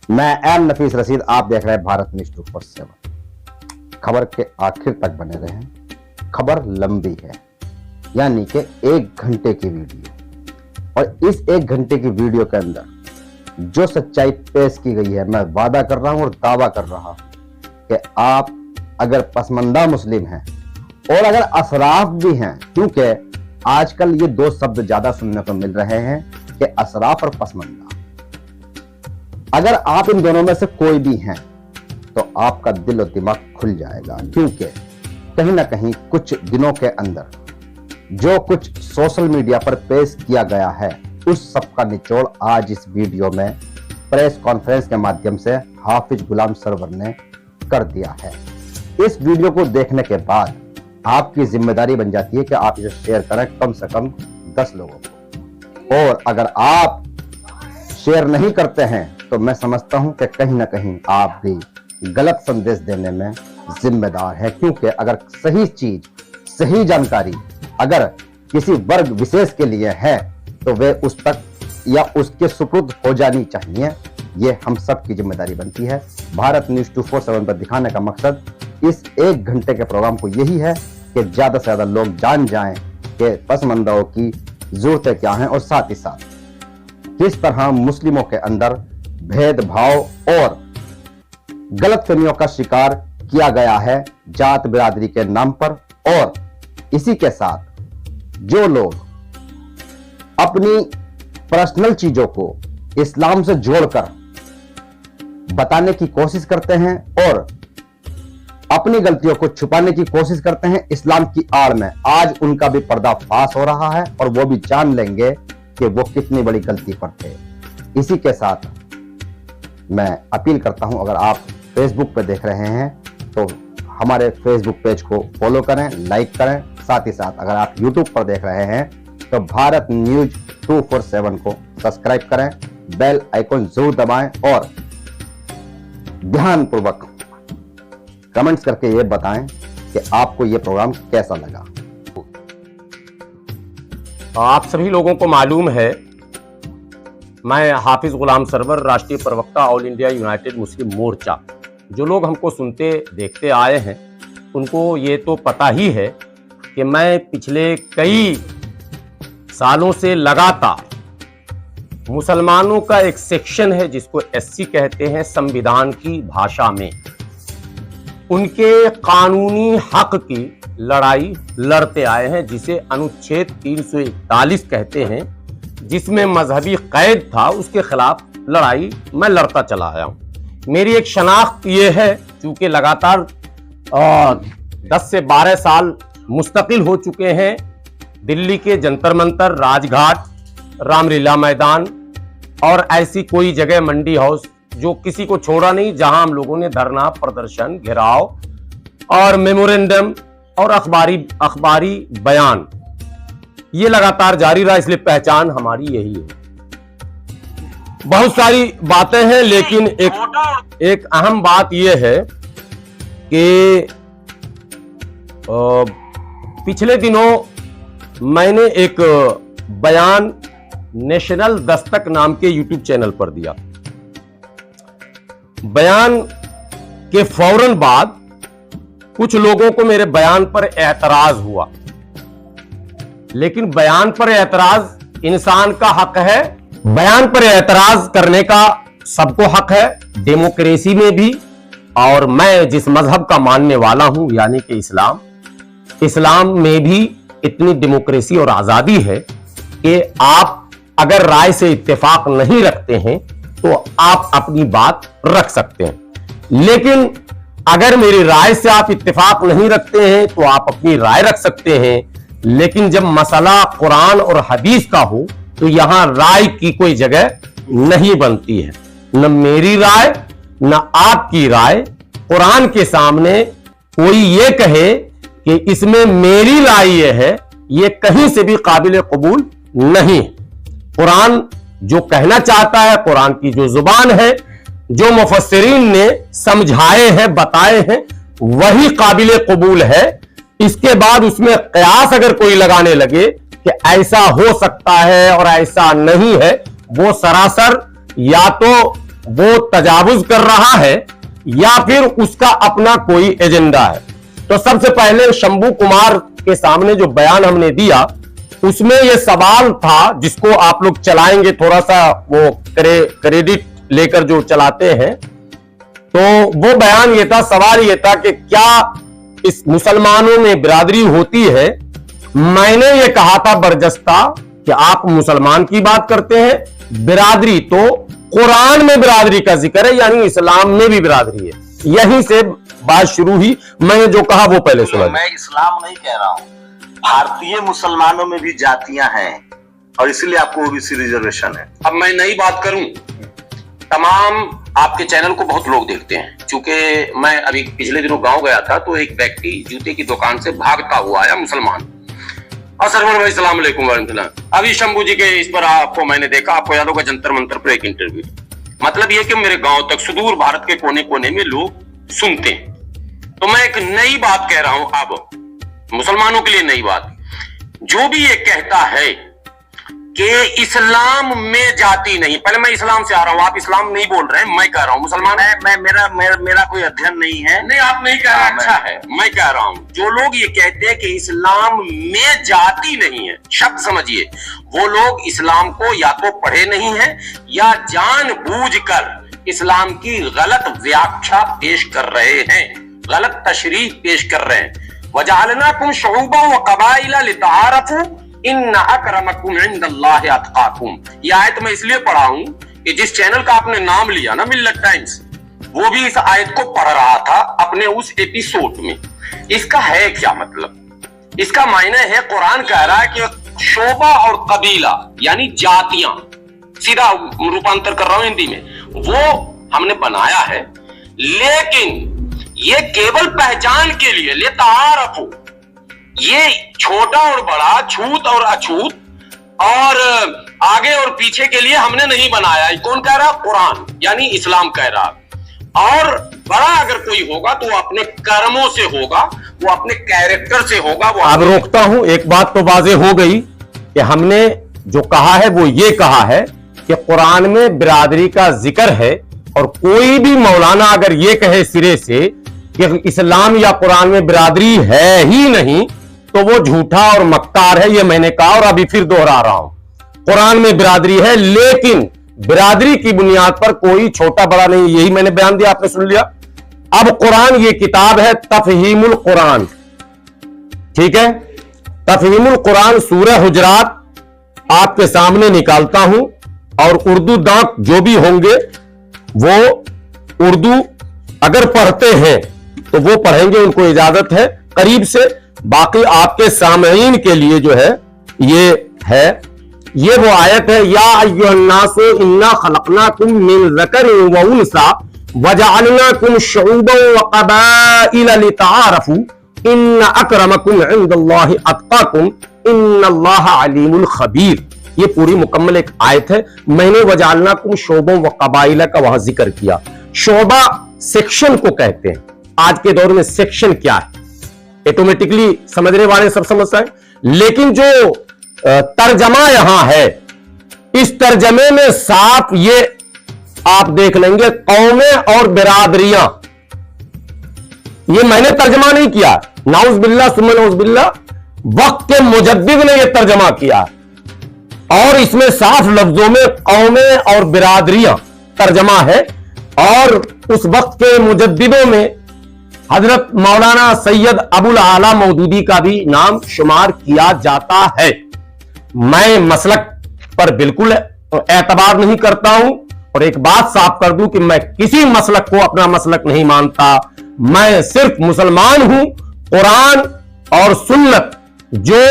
मैं एम नफीस रशीद, आप देख रहे हैं भारत न्यूज 24/7। खबर के आखिर तक बने रहें। खबर लंबी है, यानी कि 1 घंटे की वीडियो, और इस 1 घंटे की वीडियो के अंदर जो सच्चाई पेश की गई है, मैं वादा कर रहा हूं और दावा कर रहा हूं कि आप अगर पसमंदा मुस्लिम हैं और अगर असराफ भी हैं, क्योंकि आजकल ये 2 शब्द ज्यादा सुनने को मिल रहे हैं कि असराफ और पसमंदा, अगर आप इन दोनों में से कोई भी हैं तो आपका दिल और दिमाग खुल जाएगा। क्योंकि कहीं ना कहीं कुछ दिनों के अंदर जो कुछ सोशल मीडिया पर पेश किया गया है, उस सब का निचोड़ आज इस वीडियो में प्रेस कॉन्फ्रेंस के माध्यम से हाफिज गुलाम सरवर ने कर दिया है। इस वीडियो को देखने के बाद आपकी जिम्मेदारी बन जाती है कि आप इसे शेयर करें कम से कम 10 लोगों को, और अगर आप शेयर नहीं करते हैं तो मैं समझता हूं कि कहीं ना कहीं आप भी गलत संदेश देने में जिम्मेदार है। क्योंकि अगर सही चीज, सही जानकारी अगर किसी वर्ग विशेष के लिए है तो वे उस तक या उसके सुपुर्द हो जानी चाहिए। ये हम सब की जिम्मेदारी बनती है। भारत न्यूज 24/7 पर दिखाने का मकसद इस 1 घंटे के प्रोग्राम को यही है कि ज्यादा से ज्यादा लोग जान जाएं कि पसमंदाओं की जरूरतें क्या हैं, और साथ ही साथ किस तरह मुस्लिमों के अंदर भेदभाव और गलतफहमियों का शिकार किया गया है जात बिरादरी के नाम पर। और इसी के साथ जो लोग अपनी पर्सनल चीजों को इस्लाम से जोड़कर बताने की कोशिश करते हैं और अपनी गलतियों को छुपाने की कोशिश करते हैं इस्लाम की आड़ में, आज उनका भी पर्दाफाश हो रहा है और वो भी जान लेंगे कि वो कितनी बड़ी गलती पर थे। इसी के साथ मैं अपील करता हूं, अगर आप फेसबुक पर देख रहे हैं तो हमारे फेसबुक पेज को फॉलो करें, लाइक करें। साथ ही साथ अगर आप यूट्यूब पर देख रहे हैं तो भारत न्यूज 24/7 को सब्सक्राइब करें, बेल आइकन जरूर दबाएं और ध्यानपूर्वक कमेंट्स करके ये बताएं कि आपको ये प्रोग्राम कैसा लगा। आप सभी लोगों को मालूम है, मैं हाफिज गुलाम सरवर, राष्ट्रीय प्रवक्ता ऑल इंडिया यूनाइटेड मुस्लिम मोर्चा। जो लोग हमको सुनते देखते आए हैं उनको ये तो पता ही है कि मैं पिछले कई सालों से लगातार मुसलमानों का एक सेक्शन है जिसको SC कहते हैं संविधान की भाषा में, उनके कानूनी हक की लड़ाई लड़ते आए हैं, जिसे अनुच्छेद 341 कहते हैं, जिसमें मजहबी कैद था, उसके खिलाफ लड़ाई मैं लड़ता चला आया हूं। मेरी एक शनाख्त ये है, चूंकि लगातार 10 से 12 साल मुस्तकिल हो चुके हैं दिल्ली के जंतर मंतर, राजघाट, रामलीला मैदान और ऐसी कोई जगह, मंडी हाउस, जो किसी को छोड़ा नहीं, जहां हम लोगों ने धरना, प्रदर्शन, घेराव और मेमोरेंडम और अखबारी बयान ये लगातार जारी रहा। इसलिए पहचान हमारी यही है। बहुत सारी बातें हैं, लेकिन एक अहम बात यह है कि पिछले दिनों मैंने एक बयान नेशनल दस्तक नाम के यूट्यूब चैनल पर दिया। बयान के फौरन बाद कुछ लोगों को मेरे बयान पर एतराज हुआ, लेकिन बयान पर एतराज इंसान का हक है, बयान पर एतराज करने का सबको हक है, डेमोक्रेसी में भी। और मैं जिस मजहब का मानने वाला हूं, यानी कि इस्लाम में भी इतनी डेमोक्रेसी और आजादी है कि आप अगर राय से इत्तेफाक नहीं रखते हैं तो आप अपनी बात रख सकते हैं। लेकिन अगर मेरी राय से आप इत्तेफाक नहीं रखते हैं तो आप अपनी राय रख सकते हैं, लेकिन जब मसला कुरान और हदीस का हो तो यहां राय की कोई जगह नहीं बनती है। न मेरी राय न आपकी राय। कुरान के सामने कोई ये कहे कि इसमें मेरी राय ये है, ये कहीं से भी काबिल कबूल नहीं। कुरान जो कहना चाहता है, कुरान की जो जुबान है, जो मुफस्सिरीन ने समझाए हैं, बताए हैं, वही काबिल कबूल है। इसके बाद उसमें कयास अगर कोई लगाने लगे कि ऐसा हो सकता है और ऐसा नहीं है, वो सरासर या तो वो तजावुज कर रहा है या फिर उसका अपना कोई एजेंडा है। तो सबसे पहले शंभू कुमार के सामने जो बयान हमने दिया उसमें यह सवाल था, जिसको आप लोग चलाएंगे, थोड़ा सा वो क्रेडिट लेकर जो चलाते हैं, तो वो बयान ये था, सवाल ये था कि क्या इस मुसलमानों में बिरादरी होती है। मैंने ये कहा था बरजस्ता कि आप मुसलमान की बात करते हैं, बिरादरी तो कुरान में बिरादरी का जिक्र है, यानी इस्लाम में भी बिरादरी है। यहीं से बात शुरू हुई। मैंने जो कहा वो पहले सुना। मैं इस्लाम नहीं कह रहा हूं, भारतीय मुसलमानों में भी जातियां हैं और इसलिए आपको ओबीसी रिजर्वेशन है। अब मैं नई बात करूं, तमाम आपके चैनल को बहुत लोग देखते हैं। चूंकि मैं अभी पिछले दिनों गांव गया था तो एक व्यक्ति जूते की दुकान से भागता हुआ आया, मुसलमान। सरवर भाई सलाम अलैकुम वरहमतुल्लाह। अभी शंभू जी के इस पर आपको मैंने देखा, आपको याद होगा जंतर मंतर पर एक इंटरव्यू। मतलब ये कि मेरे गांव तक सुदूर भारत के कोने कोने में लोग सुनते हैं। तो मैं एक नई बात कह रहा हूं, अब मुसलमानों के लिए नई बात। जो भी ये कहता है कि इस्लाम में जाति नहीं, पहले मैं इस्लाम से आ रहा हूं, आप इस्लाम नहीं बोल रहे हैं, मैं कह रहा हूं मुसलमान है। मेरा कोई अध्ययन नहीं है। नहीं, आप नहीं कह रहे, अच्छा है। मैं कह रहा हूं जो लोग ये कहते हैं कि इस्लाम में जाति नहीं है, शब्द समझिए, वो लोग इस्लाम को या तो पढ़े नहीं है या जानबूझकर इस्लाम की गलत व्याख्या पेश कर रहे हैं, गलत तशरीह पेश कर रहे हैं। वजअलनाकुम शुऊबन व कबाइला लितआरफू इन्ना अक्रमकुम इंदल्लाहि अतकाकुम। ये आयत मैं इसलिए पढ़ा हूं कि जिस चैनल का आपने नाम लिया ना, मिल्लत टाइम्स, वो भी इस आयत को पढ़ रहा था अपने उस एपिसोड में। इसका है क्या मतलब? इसका मायने है, कुरान कह रहा है कि शोबा और कबीला यानी जातियां, सीधा रूपांतर कर रहा हूं हिंदी में, वो हमने बनाया है, लेकिन ये केवल पहचान के लिए, लितारफू, ये छोटा और बड़ा, छूत और अछूत और आगे और पीछे के लिए हमने नहीं बनाया। कौन कह रहा? कुरान यानी इस्लाम कह रहा। और बड़ा अगर कोई होगा तो वो अपने कर्मों से होगा, वो अपने कैरेक्टर से होगा। वो अब रोकता हूं, एक बात तो वाजे हो गई कि हमने जो कहा है वो ये कहा है कि कुरान में बिरादरी का जिक्र है, और कोई भी मौलाना अगर ये कहे सिरे से कि इस्लाम या कुरान में बिरादरी है ही नहीं, तो वो झूठा और मक्कार है। ये मैंने कहा और अभी फिर दोहरा रहा हूं, कुरान में बिरादरी है, लेकिन बिरादरी की बुनियाद पर कोई छोटा बड़ा नहीं। यही मैंने बयान दिया, आपने सुन लिया। अब कुरान ये किताब है तफहीमुल कुरान, ठीक है, तफहीमुल कुरान सूरह हुजरात आपके सामने निकालता हूं, और उर्दू दांत जो भी होंगे वो उर्दू अगर पढ़ते हैं तो वो पढ़ेंगे, उनको इजाजत है करीब से। बाकी आपके सामईन के लिए जो है ये वो आयत है, या अय्युहन्नासु इन्ना खलकनाकुम मिन ज़करिन व उन्सा वजअलनाकुम शुऊबन व क़बाइला लितआरफू इन्न अक्रमकुम इंदल्लाहि अत्क़ाकुम इन्नल्लाहा अलीमुल खबीर। ये पूरी मुकम्मल एक आयत है। मैंने वजअलनाकुम शुऊबन व क़बाइला का वहां जिक्र किया। शोबा सेक्शन को कहते हैं। आज के दौर में सेक्शन क्या है ऑटोमेटिकली समझने वाले सब समझते हैं, लेकिन जो तर्जमा यहां है, इस तर्जमे में साफ ये आप देख लेंगे, कौमें और बिरादरियां। ये मैंने तर्जमा नहीं किया, नाउज़ बिल्लाह सुम्मा नाउज़ बिल्लाह, वक्त के मुजद्दिद ने यह तर्जमा किया, और इसमें साफ लफ्जों में कौमें और बिरादरियां तर्जमा है। और उस वक्त के मुजद्दिदों में हजरत मौलाना सैयद अबुल आला मौदूदी का भी नाम शुमार किया जाता है। मैं मसलक पर बिल्कुल एतबार नहीं करता हूं, और एक बात साफ कर दूं कि मैं किसी मसलक को अपना मसलक नहीं मानता। मैं सिर्फ मुसलमान हूं। कुरान और सुन्नत जो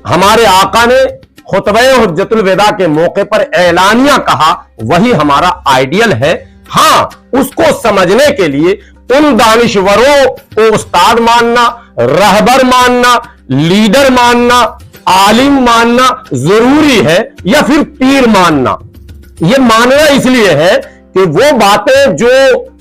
हमारे आका ने खुतबे हुज्जतुल विदा के मौके पर ऐलानिया कहा, वही हमारा आइडियल है। हां, उसको समझने के लिए उन दानिश्वरों को उस्ताद मानना, रहबर मानना, लीडर मानना, आलिम मानना जरूरी है, या फिर पीर मानना। यह मानना इसलिए है कि वो बातें जो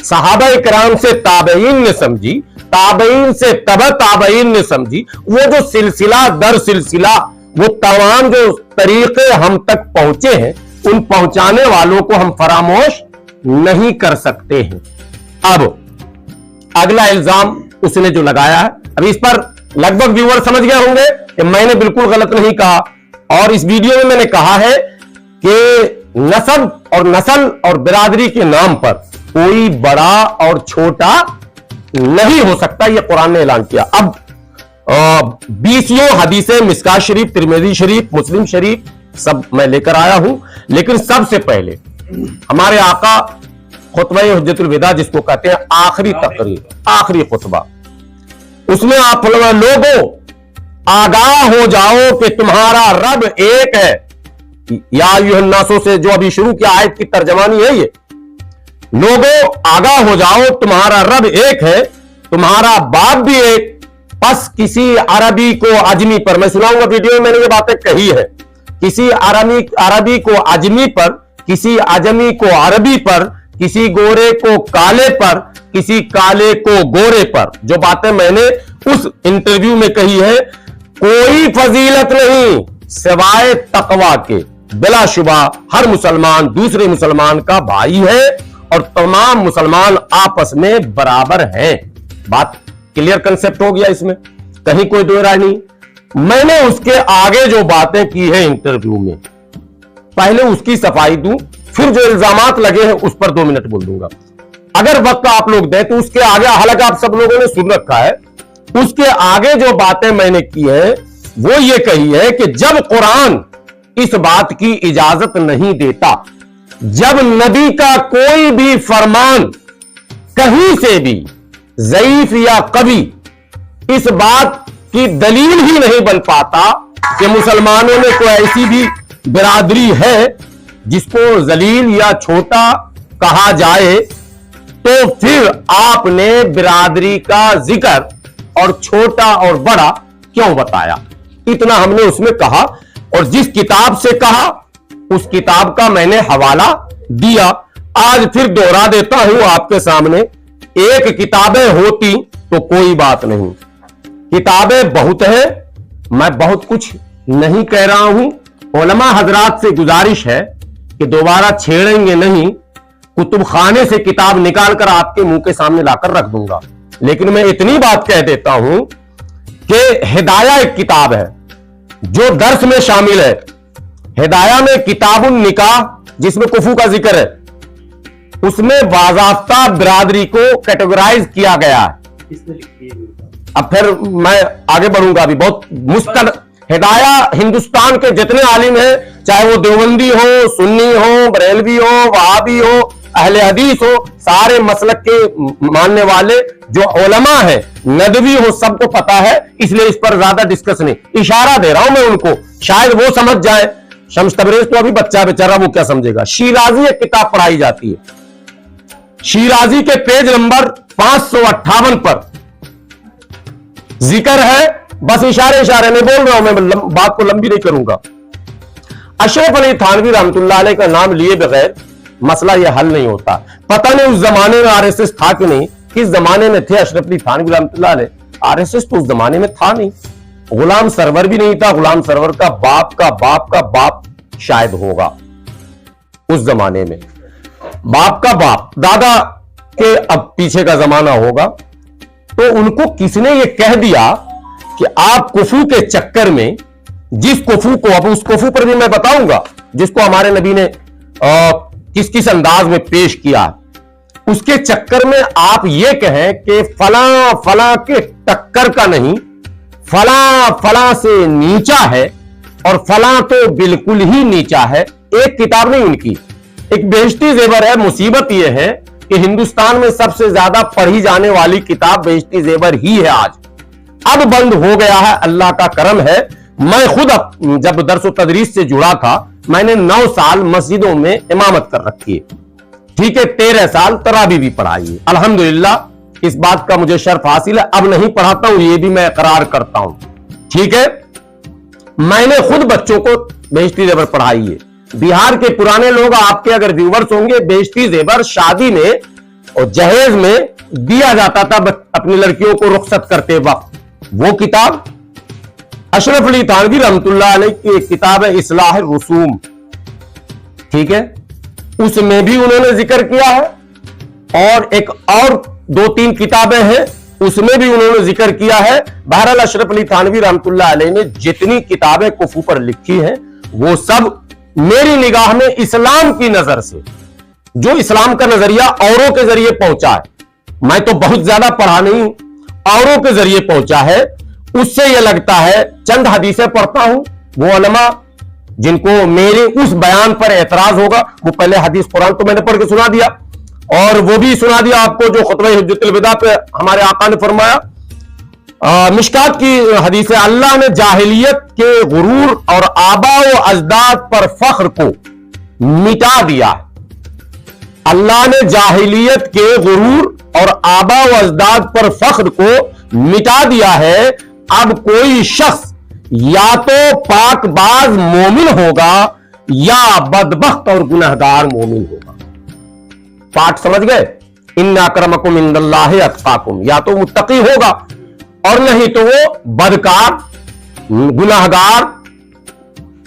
सहाबा इकराम से ताबईन ने समझी, ताबईन से तबा ताबईन ने समझी, वो जो सिलसिला दर सिलसिला वो तमाम जो तरीके हम तक पहुंचे हैं, उन पहुंचाने वालों को हम फरामोश नहीं कर सकते हैं। अब अगला इल्जाम उसने जो लगाया है, अब इस पर लगभग व्यूअर समझ गए होंगे कि मैंने बिल्कुल गलत नहीं कहा, और इस वीडियो में मैंने कहा है कि नस्ल और बिरादरी के नाम पर कोई बड़ा और छोटा नहीं हो सकता, यह कुरान ने ऐलान किया। अब 20 हदीसें मिस्कात शरीफ, तिरमिज़ी शरीफ, मुस्लिम शरीफ सब मैं लेकर आया हूं, लेकिन सबसे पहले हमारे आका खुतबा हुज्जतुल विदा, जिसको कहते हैं आखिरी तकरीर, आखिरी खुतबा, उसमें आप लोगों आगाह हो जाओ कि तुम्हारा रब एक है। या अय्युहन्नासों से जो अभी शुरू किया आयत की तर्जमानी है ये, लोगों आगाह हो जाओ तुम्हारा रब एक है, तुम्हारा बाप भी एक, बस किसी अरबी को अजमी पर, मैं सुनाऊंगा वीडियो में मैंने ये बातें कही है, किसी अरबी को अजमी पर, किसी अजमी को अरबी पर, किसी गोरे को काले पर, किसी काले को गोरे पर, जो बातें मैंने उस इंटरव्यू में कही है, कोई फजीलत नहीं सिवाय तकवा के। बिलाशुबा हर मुसलमान दूसरे मुसलमान का भाई है और तमाम मुसलमान आपस में बराबर हैं। बात क्लियर कंसेप्ट हो गया, इसमें कहीं कोई दो राय नहीं। मैंने उसके आगे जो बातें की है इंटरव्यू में, पहले उसकी सफाई दूं, फिर जो इल्जामात लगे हैं उस पर 2 मिनट बोल दूंगा। अगर वक्त आप लोग दें तो उसके आगे, हालांकि आप सब लोगों ने सुन रखा है, उसके आगे जो बातें मैंने की है वो ये कही है कि जब कुरान इस बात की इजाजत नहीं देता, जब नबी का कोई भी फरमान कहीं से भी ज़ईफ या कभी इस बात की दलील ही नहीं बन पाता कि मुसलमानों में कोई ऐसी भी बिरादरी है जिसको जलील या छोटा कहा जाए, तो फिर आपने बिरादरी का जिक्र और छोटा और बड़ा क्यों बताया? इतना हमने उसमें कहा, और जिस किताब से कहा उस किताब का मैंने हवाला दिया। आज फिर दोहरा देता हूं आपके सामने, एक किताबें होती तो कोई बात नहीं, किताबें बहुत है, मैं बहुत कुछ नहीं कह रहा हूं। उलमा हजरात से गुजारिश है कि दोबारा छेड़ेंगे नहीं, कुतुब खाने से किताब निकाल कर आपके मुंह के सामने लाकर रख दूंगा। लेकिन मैं इतनी बात कह देता हूं कि हिदाया एक किताब है जो दर्स में शामिल है। हिदाया में किताबुन निकाह, जिसमें कुफू का जिक्र है, उसमें बाज़ाब्ता बिरादरी को कैटेगराइज किया गया है। अब फिर मैं आगे बढ़ूंगा, अभी बहुत मुस्तद हिदाया हिंदुस्तान के जितने आलिम हैं, चाहे वो देवबंदी हो, सुन्नी हो, बरेलवी हो, वहाबी हो, अहले हदीस हो, सारे मसलक के मानने वाले जो उलमा है, नदवी हो, सबको पता है, इसलिए इस पर ज्यादा डिस्कस नहीं, इशारा दे रहा हूं मैं उनको, शायद वो समझ जाए। शम्स तबरेज तो अभी बच्चा बेचारा, वो क्या समझेगा। शीराजी एक किताब पढ़ाई जाती है, शीराजी के पेज नंबर 558 पर जिक्र है, बस इशारे में बोल रहा हूं मैं, बात को लंबी नहीं करूंगा। अशरफ अली थानवी रहमतुल्लाह अलैह का नाम लिए बगैर मसला यह हल नहीं होता। पता नहीं उस जमाने में आरएसएस था कि नहीं, किस जमाने में थे अशरफ अली थानवी रहमतुल्लाह अलैह। आरएसएस तो उस जमाने में था नहीं, गुलाम सरवर भी नहीं था, गुलाम सरवर का बाप का बाप का बाप शायद होगा उस जमाने में, बाप का बाप, दादा के अब पीछे का जमाना होगा। तो उनको किसने ये कह दिया कि आप कुफू के चक्कर में, जिस कुफू को, अब उस कुफू पर भी मैं बताऊंगा जिसको हमारे नबी ने किस किस अंदाज में पेश किया, उसके चक्कर में आप ये कहें कि फला फला के टक्कर का नहीं, फला फला से नीचा है और फला तो बिल्कुल ही नीचा है। एक किताब नहीं उनकी, एक बेहश्ती जेवर है। मुसीबत यह है कि हिंदुस्तान में सबसे ज्यादा पढ़ी जाने वाली किताब बेहश्ती जेवर ही है। आज अब बंद हो गया है, अल्लाह का करम है। मैं खुद जब दर्स व तदरीस से जुड़ा था, मैंने 9 साल मस्जिदों में इमामत कर रखी है, ठीक है, 13 साल तरावी भी पढ़ाई है, अल्हम्दुलिल्लाह इस बात का मुझे शर्फ हासिल है। अब नहीं पढ़ाता हूं, ये भी मैं इकरार करता हूं, ठीक है। मैंने खुद बच्चों को बेहश्ती जेवर पढ़ाई है। बिहार के पुराने लोग, आपके अगर व्यूवर्स होंगे, बेहश्ती जेवर शादी में और जहेज में दिया जाता था अपनी लड़कियों को रुखसत करते वक्त। वो किताब अशरफ अली थानवी रहमतुल्लाह अलैह की एक किताब है इस्लाह रुसूम, ठीक है, उसमें भी उन्होंने जिक्र किया है, और एक और 2-3 किताबें हैं उसमें भी उन्होंने जिक्र किया है। बहरहाल अशरफ अली थानवी रहमतुल्लाह अलैह ने जितनी किताबें कुफू पर लिखी हैं वो सब मेरी निगाह में इस्लाम की नजर से, जो इस्लाम का नजरिया औरों के जरिए पहुंचा है, मैं तो बहुत ज्यादा पढ़ा नहीं, औरों के जरिए पहुंचा है, उससे यह लगता है। चंद हदीसें पढ़ता हूं, वो उलमा जिनको मेरे उस बयान पर एतराज होगा, वो पहले हदीस कुरान तो मैंने पढ़ के सुना दिया, और वो भी सुना दिया आपको जो खुतबा हुज्जतुल विदा पे हमारे आका ने फरमाया। मिशकात की हदीस है, अल्लाह ने जाहिलियत के गुरूर और आबा व अजदाद पर फख्र को मिटा दिया है। अल्लाह ने जाहिलियत के गुरूर और आबा व अजदाद पर फख्र को मिटा दिया है। अब कोई शख्स या तो पाकबाज मोमिन होगा या बदबख्त और गुनहगार मोमिन होगा। पाठ समझ गए? इन्ना अक्रमकुम इंदल्लाहि अत्काकुम, या तो मुत्तकी होगा और नहीं तो वो बदकार गुनाहगार।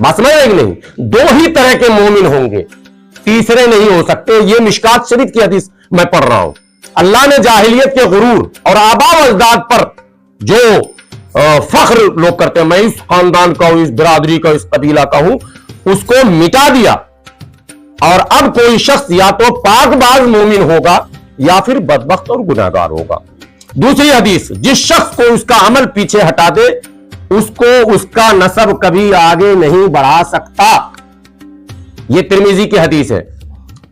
बात समझ रहे कि नहीं? दो ही तरह के मोमिन होंगे, तीसरे नहीं हो सकते। ये मिशकात शरीफ की हदीस मैं पढ़ रहा हूं। अल्लाह ने जाहिलियत के गुरूर और आबा व अजदाद पर जो फख्र लोग करते हैं, मैं इस खानदान का हूं, इस बिरादरी का, इस कबीला का हूं, उसको मिटा दिया। और अब कोई शख्स या तो पाकबाज मोमिन होगा या फिर बदबख्त और गुनाहगार होगा। दूसरी हदीस, जिस शख्स को उसका अमल पीछे हटा दे उसको उसका नसब कभी आगे नहीं बढ़ा सकता। यह तिरमिजी की हदीस है।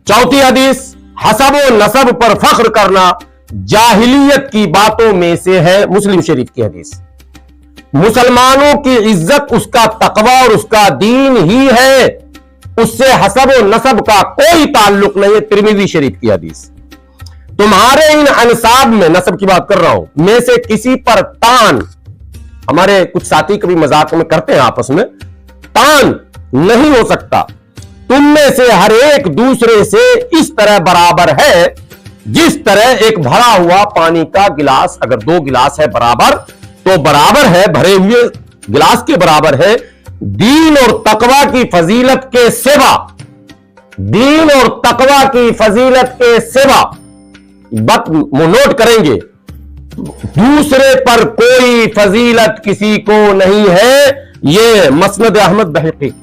चौथी हदीस, हसब व नसब पर फख्र करना जाहिलियत की बातों में से है। मुस्लिम शरीफ की हदीस। मुसलमानों की इज्जत उसका तकवा और उसका दीन ही है, उससे हसब व नसब का कोई ताल्लुक नहीं है। तिरमिजी शरीफ की हदीस। तुम्हारे इन अनसाब में, नसब की बात कर रहा हूं, में से किसी पर तान, हमारे कुछ साथी कभी मजाक में करते हैं आपस में, तान नहीं हो सकता। तुम में से हर एक दूसरे से इस तरह बराबर है जिस तरह एक भरा हुआ पानी का गिलास, अगर 2 गिलास है बराबर तो बराबर है, भरे हुए गिलास के बराबर है। दीन और तकवा की फजीलत के सिवा, दीन और तकवा की फजीलत के सिवा, बात नोट करेंगे, दूसरे पर कोई फजीलत किसी को नहीं है। ये मसनद अहमद बहकी।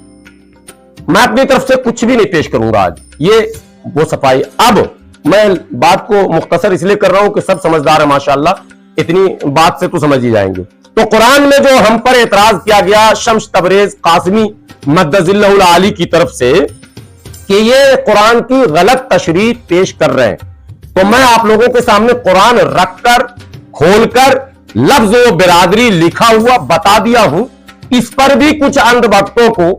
मैं अपनी तरफ से कुछ भी नहीं पेश करूंगा आज, ये वो सफाई। अब मैं बात को मुख्तसर इसलिए कर रहा हूं कि सब समझदार है माशाअल्लाह, इतनी बात से तो समझ ही जाएंगे। तो कुरान में जो हम पर एतराज किया गया शम्स तबरेज कासमी मद्दजिल्लहुल आली की तरफ से कि ये कुरान की गलत तशरीह पेश कर रहे हैं, तो मैं आप लोगों के सामने कुरान रखकर खोलकर लफ्ज व बिरादरी लिखा हुआ बता दिया हूं। इस पर भी कुछ अंधभक्तों को,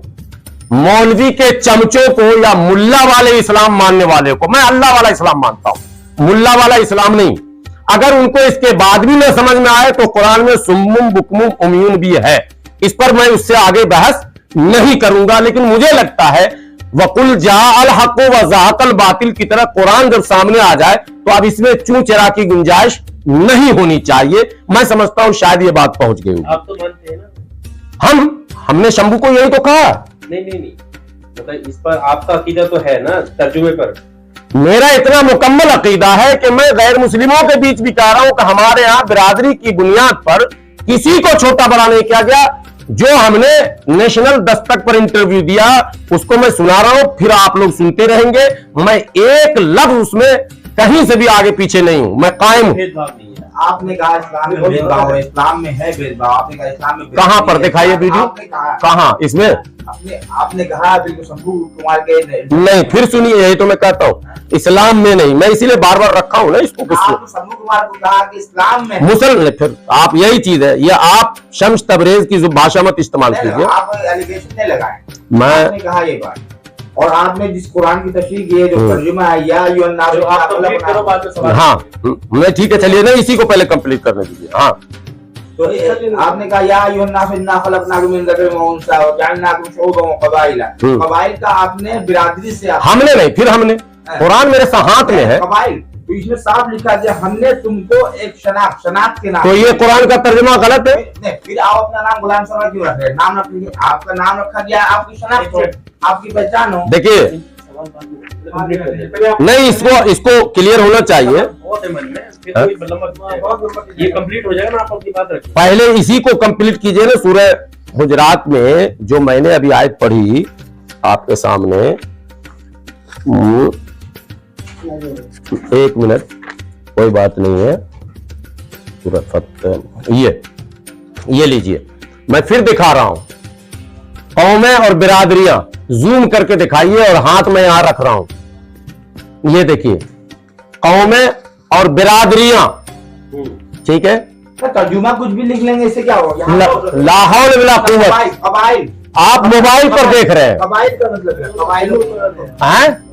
मौलवी के चमचों को या मुल्ला वाले इस्लाम मानने वाले को, मैं अल्लाह वाला इस्लाम मानता हूं, मुल्ला वाला इस्लाम नहीं, अगर उनको इसके बाद भी न समझ में आए तो कुरान में सुम्मुम बुकमुम उम्यून भी है। इस पर मैं उससे आगे बहस नहीं करूंगा, लेकिन मुझे लगता है वकुल जाअल हक व ज़हक़ल बातिल की तरह कुरान जब सामने आ जाए तो अब इसमें चूं चेरा की गुंजाइश नहीं होनी चाहिए। मैं समझता हूं शायद ये बात पहुंच गई। आप तो मानते हैं ना? हमने शंभू को यही तो कहा। नहीं, मतलब इस पर आपका अकीदा तो है ना, तर्जुमे पर। मेरा इतना मुकम्मल अकीदा है कि मैं गैर मुस्लिमों के बीच भी कह रहा हूं कि हमारे यहां बिरादरी की बुनियाद पर किसी को छोटा बड़ा नहीं किया गया। जो हमने नेशनल दस्तक पर इंटरव्यू दिया उसको मैं सुना रहा हूं, फिर आप लोग सुनते रहेंगे। मैं एक लफ्ज उसमें कहीं से भी आगे पीछे नहीं हूं, मैं कायम हूं। भेदभाव नहीं है। आपने कहा इस्लाम में भेदभाव है, इस्लाम में है भेदभाव, आपने कहा इस्लाम में भेदभाव कहां पर नहीं है। दिखाइए वीडियो? आपने कहा, कहां इसमें? आपने कहा बिल्कुल शंभू कुमार के नहीं, फिर सुनिए, यही तो मैं कहता हूं, इस्लाम में नहीं। मैं इसीलिए बार बार रखा हूं ना इसको। आपने शंभू कुमार को कहा कि इस्लाम में मुसल, फिर आप यही चीज है, ये आप शम्स तबरेज की जो भाषा मत इस्तेमाल कीजिए। आप एलिगेशन नहीं लगाए, मैं आपने कहा ये बात, और आपने जिस कुरान की तशरीह की है, जो तर्जुमा है, या अय्युहन्नास, जो आप कंप्लीट करो, बाद में सवाल। हाँ, मैं ठीक है, चलिए ना इसी को पहले कंप्लीट करने दीजिए। हाँ, तो आपने कहा या अय्युहन्नास इन्ना खलकनाकुम मिन ज़करिन व उन्सा व जअलनाकुम शुअबन व क़बाइला। क़बाइल का आपने बिरादरी से, हमने नहीं, फिर हमने, कुरान मेरे हाथ में है। कबाइल तो इसमें साफ लिखा गया हमने तुमको एक शनाख्त के नाम। तो ये कुरान का तर्जुमा गलत है। नहीं, फिर आप अपना नाम गुलाम सरवर क्यों रख रहे हैं? नाम रख लीजिए, आपका नाम रखा गया, आपकी शनाख्त हो, आपकी पहचान हो। देखिए नहीं, इसको क्लियर होना चाहिए। बहुत है मन में, फिर कोई मतलब ये कंप्लीट हो जाएगा ना, आप अपनी बात रखिए। पहले इसी को कंप्लीट कीजिए ना। सूरह हुजरात में जो मैंने अभी आयत पढ़ी आपके सामने, एक मिनट, कोई बात नहीं है। सूरह फतह, ये लीजिए, मैं फिर दिखा रहा हूं। कौमें और बिरादरियां जूम करके दिखाइए, और हाथ में यहां रख रहा हूं। ये देखिए, कौमें और बिरादरियां, ठीक है। तर्जुमा कुछ भी लिख लेंगे, इससे क्या होगा? लाहौल वला कुव्वत। कबाइल, आप मोबाइल पर देख रहे हैं। कबाइल का मतलब है कबाइल हैं?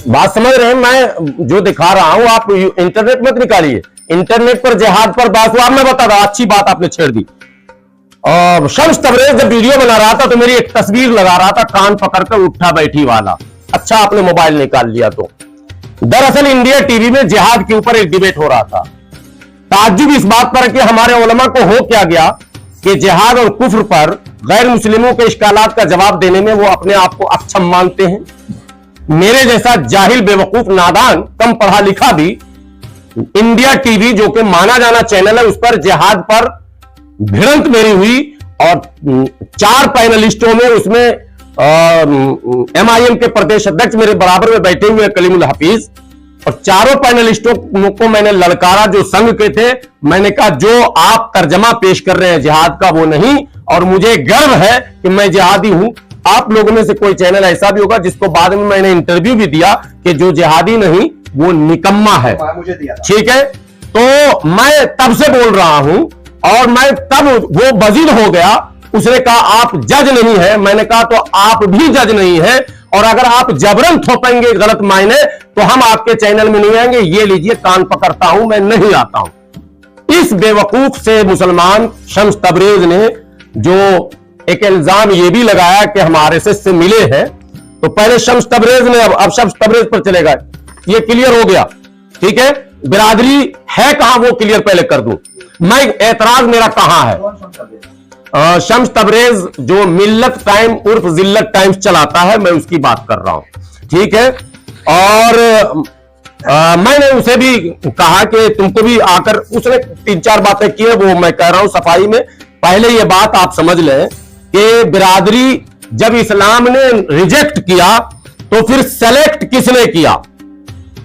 बात समझ रहे हैं? मैं जो दिखा रहा हूं, आप इंटरनेट मत निकालिए। इंटरनेट पर जिहाद पर बात हुआ, मैं बता रहा, अच्छी बात आपने छेड़ दी। शम्स तबरेज जब वीडियो बना रहा था तो मेरी एक तस्वीर लगा रहा था, कान पकड़कर उठा बैठी वाला। अच्छा आपने मोबाइल निकाल लिया। तो दरअसल इंडिया टीवी में जिहाद के ऊपर एक डिबेट हो रहा था। ताज्जुब इस बात पर कि हमारे उलमा को हो क्या गया कि जिहाद और कुफ्र पर गैर मुस्लिमों के इश्कालात का जवाब देने में वो अपने आप को अक्षम मानते हैं। मेरे जैसा जाहिल, बेवकूफ, नादान, कम पढ़ा लिखा भी इंडिया टीवी, जो कि माना जाना चैनल है, उस पर जिहाद पर भिड़ंत मेरी हुई, और 4 पैनलिस्टों में उसमें MIM के प्रदेश अध्यक्ष मेरे बराबर में बैठे हुए कलीमुल हफीज, और चारों पैनलिस्टों को मैंने ललकारा जो संघ के थे। मैंने कहा जो आप तर्जमा पेश कर रहे हैं जिहाद का वो नहीं, और मुझे गर्व है कि मैं जिहादी हूं। आप लोगों में से कोई चैनल ऐसा भी होगा जिसको बाद में मैंने इंटरव्यू भी दिया कि जो जिहादी नहीं वो निकम्मा है, ठीक है। तो मैं तब से बोल रहा हूं, और मैं तब वो बजीद हो गया। उसने कहा आप जज नहीं है। मैंने कहा तो आप भी जज नहीं है, और अगर आप जबरन थोपेंगे गलत मायने तो हम आपके चैनल में नहीं आएंगे। ये लीजिए, कान पकड़ता हूं, मैं नहीं आता हूं। इस बेवकूफ से मुसलमान शम्स तबरेज ने जो एक इल्जाम ये भी लगाया कि हम RSS से मिले हैं, तो पहले शम्स तबरेज ने, अब शम्स तबरेज पर चलेगा। ये क्लियर हो गया, ठीक है। बिरादरी है कहां वो क्लियर पहले कर दूं। मैं एतराज मेरा कहां है। शम्स तबरेज जो मिल्लत टाइम उर्फ जिल्लत टाइम्स चलाता है, मैं उसकी बात कर रहा हूं, ठीक है। और मैंने उसे भी कहा कि तुमको भी आकर, उसने 3-4 बातें की है, वो मैं कह रहा हूं सफाई में। पहले ये बात आप समझ लें कि बिरादरी जब इस्लाम ने रिजेक्ट किया तो फिर सेलेक्ट किसने किया।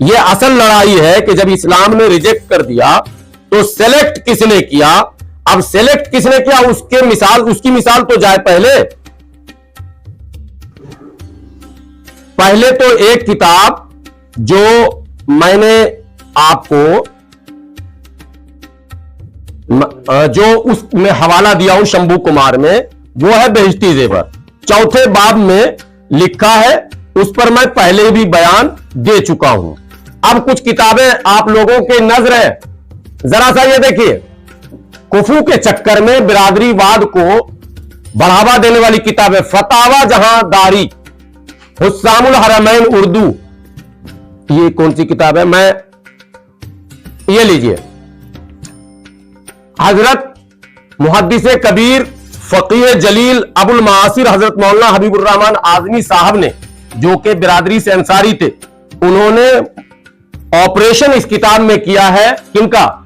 ये असल लड़ाई है कि जब इस्लाम ने रिजेक्ट कर दिया तो सेलेक्ट किसने किया। अब सेलेक्ट किसने किया उसकी मिसाल तो जाए। पहले तो एक किताब जो मैंने आपको जो उसमें हवाला दिया हूं शंभू कुमार में, वो है बेहिश्ती जेवर। 4थे बाब में लिखा है, उस पर मैं पहले भी बयान दे चुका हूं। अब कुछ किताबें आप लोगों के नजर है, जरा सा ये देखिए। कुफू के चक्कर में बिरादरीवाद को बढ़ावा देने वाली किताबें, फतावा जहांदारी, हुस्सामुल हरमैन उर्दू। ये कौन सी किताब है? मैं ये लीजिए, हजरत मुहद्दिसे कबीर फकीह जलील अबुल मासिर हजरत मौलाना हबीबुर रहमान आजमी साहब ने, जो कि बिरादरी से अंसारी थे, उन्होंने ऑपरेशन इस किताब में किया है। किनका?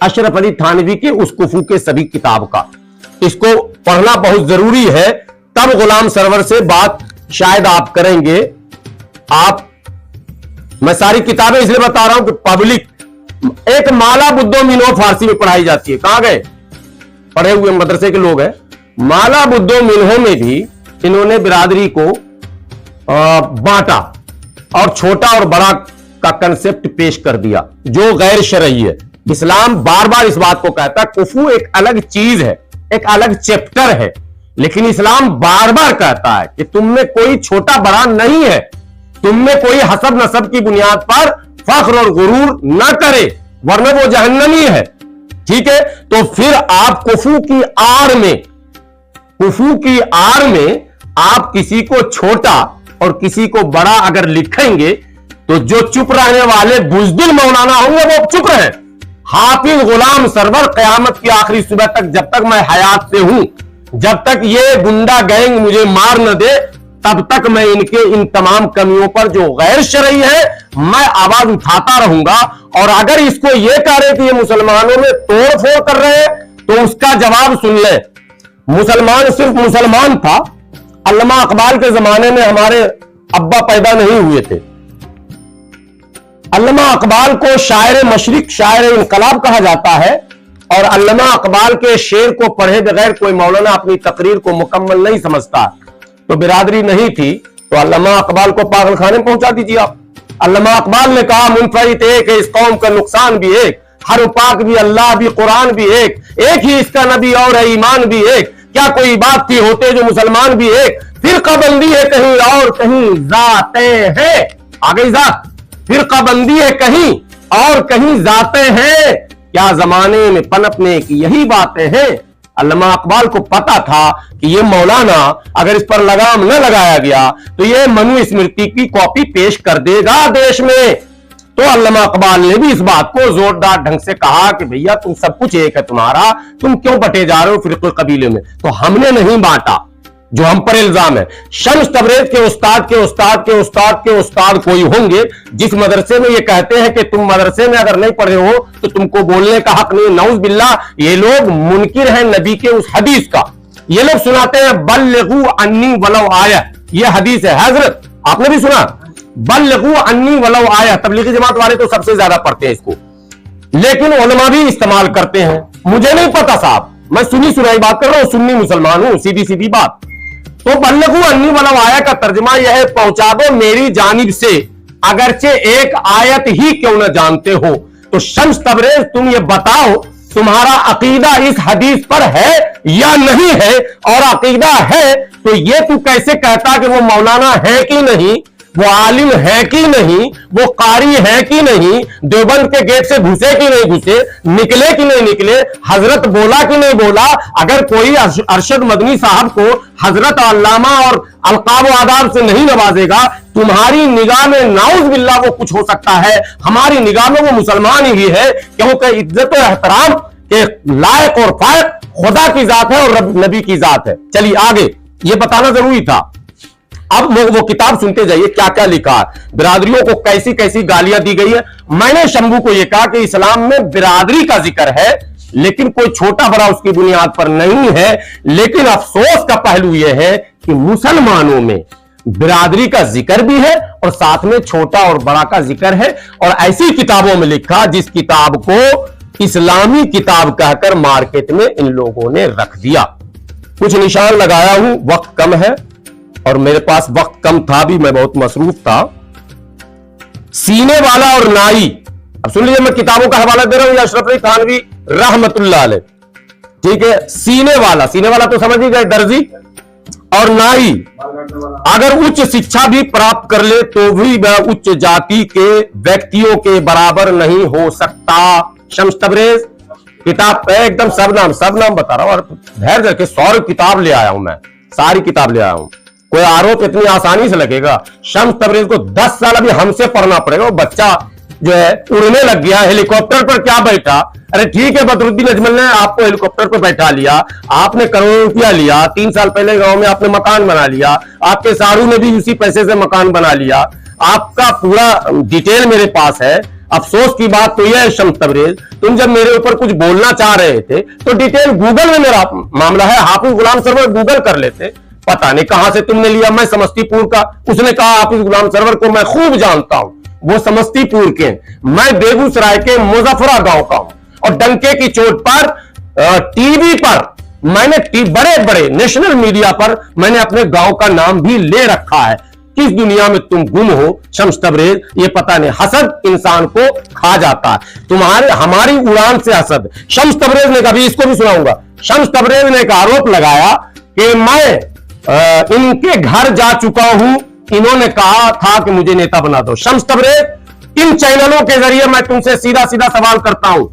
अशरफ अली थानवी के उस कुफू के सभी किताब का। इसको पढ़ना बहुत जरूरी है, तब गुलाम सरवर से बात शायद आप करेंगे। मैं सारी किताबें इसलिए बता रहा हूं कि पब्लिक, एक माला बुद्धो मिनो फारसी में पढ़ाई जाती है, कहां गए पढ़े हुए मदरसे के लोग हैं। माला बुद्धो मिन्हो में भी इन्होंने बिरादरी को बांटा और छोटा और बड़ा का कंसेप्ट पेश कर दिया जो गैर शरई है। इस्लाम बार बार इस बात को कहता है, कुफू एक अलग चीज है, एक अलग चैप्टर है, लेकिन इस्लाम बार बार कहता है कि तुम में कोई छोटा बड़ा नहीं है, तुम में कोई हसब नसब की बुनियाद पर फख्र और गुरूर न करे, वरना वो जहन्नमी है, ठीक है। तो फिर आप कुफू की आड़ में आप किसी को छोटा और किसी को बड़ा अगर लिखेंगे तो जो चुप रहने वाले बुजदिल मौलाना होंगे वो चुप रहे। हाफिज गुलाम सरवर कयामत की आखिरी सुबह तक, जब तक मैं हयात से हूं, जब तक ये गुंडा गैंग मुझे मार न दे, तब तक मैं इनके इन तमाम कमियों पर जो गैर शरई है मैं आवाज उठाता रहूंगा। और अगर इसको ये कह रहे कि ये मुसलमानों में तोड़ फोड़ कर रहे हैं तो उसका जवाब सुन ले। मुसलमान सिर्फ मुसलमान था। अल्लामा इकबाल के जमाने में हमारे अब्बा पैदा नहीं हुए थे। अल्लामा इकबाल को शायर मशरिक, शायर इनकलाब कहा जाता है। और अल्लामा इकबाल के शेर को पढ़े बगैर कोई मौलाना अपनी तकरीर को मुकम्मल नहीं समझता। तो बिरादरी नहीं थी तो अल्लामा इकबाल को पागल खाने में पहुंचा दीजिए आप। अल्लामा इकबाल ने कहा मुनफरिद एक है, इस कौम का नुकसान भी एक, हर पाक भी अल्लाह भी कुरान भी एक ही इसका नबी और है ईमान भी एक। क्या कोई बात थी होते जो मुसलमान भी एक, फिरका बंदी है कहीं और कहीं जाते हैं। आ गई जात, फिरका बंदी है कहीं और कहीं जाते हैं, क्या जमाने में पनपने की यही बातें हैं। अल्लामा इकबाल को पता था कि ये मौलाना अगर इस पर लगाम न लगाया गया तो ये मनुस्मृति की कॉपी पेश कर देगा देश में। तो अल्लामा इकबाल ने भी इस बात को जोरदार ढंग से कहा कि भैया तुम सब कुछ एक है तुम्हारा, तुम क्यों बटे जा रहे हो फिरक़े कबीले में। तो हमने नहीं बांटा जो हम पर इल्जाम है। शम्स तबरेज के उस्ताद के उस्ताद के उस्ताद के उस्ताद कोई होंगे जिस मदरसे में ये कहते हैं कि तुम मदरसे में अगर नहीं पढ़े हो तो तुमको बोलने का हक नहीं। नऊज़ बिल्लाह, ये लोग मुनकिर हैं नबी के उस हदीस का। ये लोग सुनाते हैं बल्लिगू अन्नी वलौ आया, ये हदीस है हजरत, आपने भी सुना बल्लिगू अन्नी वलौ आया। तबलीगी जमात वाले तो सबसे ज्यादा पढ़ते हैं इसको, लेकिन उलमा भी इस्तेमाल करते हैं। मुझे नहीं पता साहब, मैं सुनी सुनाई बात कर रहा हूं, सुन्नी मुसलमान हूं, सीधी सीधी बात। तो बल्लिगू अन्नी वलौ आया का तर्जुमा यह है पहुंचा दो मेरी जानिब से अगरचे एक आयत ही क्यों न जानते हो। तो शम्स तबरेज तुम ये बताओ तुम्हारा अकीदा इस हदीस पर है या नहीं है, और अकीदा है तो ये तू कैसे कहता कि वो मौलाना है कि नहीं, वो आलिम है कि नहीं, वो कारी है कि नहीं, देवबंद के गेट से घुसे कि नहीं घुसे, निकले कि नहीं निकले, हजरत बोला कि नहीं बोला। अगर कोई अरशद मदनी साहब को हजरत अल्लामा और अलकाब आदाब से नहीं नवाजेगा, तुम्हारी निगाह में नाउज़ बिल्लाह वो कुछ हो सकता है, हमारी निगाह में वो मुसलमान ही है, क्योंकि इज्जत और एहतराम के लायक और फायक खुदा की जात है और नबी की जात है। चलिए आगे, ये बताना जरूरी था। अब वो किताब सुनते जाइए क्या क्या लिखा है, बिरादरियों को कैसी कैसी गालियां दी गई है। मैंने शंभू को यह कहा कि इस्लाम में बिरादरी का जिक्र है, लेकिन कोई छोटा बड़ा उसकी बुनियाद पर नहीं है। लेकिन अफसोस का पहलू यह है कि मुसलमानों में बिरादरी का जिक्र भी है और साथ में छोटा और बड़ा का जिक्र है। और ऐसी किताबों में लिखा जिस किताब को इस्लामी किताब कहकर मार्केट में इन लोगों ने रख दिया। कुछ निशान लगाया हूं, वक्त कम है और मेरे पास वक्त कम था भी, मैं बहुत मसरूफ था। सीने वाला और नाई, अब सुन लीजिए, मैं किताबों का हवाला दे रहा हूं, अशरफ अली थानवी रहमतुल्लाह अलैह, ठीक है। सीने वाला तो समझ ही गए, दर्जी और नाई अगर उच्च शिक्षा भी प्राप्त कर ले तो भी वह उच्च जाति के व्यक्तियों के बराबर नहीं हो सकता। शम्स तबरेज किताब एकदम सब नाम बता रहा हूं, और धैर्य रखे, 100 किताब ले आया हूं मैं, सारी किताब ले आया हूं। कोई आरोप इतनी आसानी से लगेगा। शम्स तबरेज को 10 साल अभी हमसे पढ़ना पड़ेगा। वो बच्चा जो है उड़ने लग गया, हेलीकॉप्टर पर क्या बैठा। अरे ठीक है, बदरुद्दीन अजमल ने आपको हेलीकॉप्टर पर बैठा लिया, आपने करोड़ों रुपया लिया, 3 साल पहले गांव में आपने मकान बना लिया, आपके सारू ने भी उसी पैसे से मकान बना लिया, आपका पूरा डिटेल मेरे पास है। अफसोस की बात तो यह है शम्स तबरेज, तुम जब मेरे ऊपर कुछ बोलना चाह रहे थे तो डिटेल गूगल में मेरा मामला है, हाफिज गुलाम सरवर गूगल कर लेते। पता नहीं कहां से तुमने लिया, मैं समस्तीपुर का, उसने कहा हाफिज गुलाम सरवर को मैं खूब जानता हूं, वो समस्तीपुर के, मैं बेगूसराय के मुजफ्फरा गांव का हूं। और डंके की चोट पर टीवी पर मैंने बड़े बड़े नेशनल मीडिया पर मैंने अपने गांव का नाम भी ले रखा है। किस दुनिया में तुम गुम हो शम्स तबरेज, ये पता नहीं। हसद इंसान को खा जाता है, तुम्हारे हमारी उड़ान से हसद। शम्स तबरेज ने, कभी इसको भी सुनाऊंगा, शम्स तबरेज ने एक आरोप लगाया कि मैं इनके घर जा चुका हूं, इन्होंने कहा था कि मुझे नेता बना दो। शम्स तबरेज, इन चैनलों के जरिए मैं तुमसे सीधा सीधा सवाल करता हूं,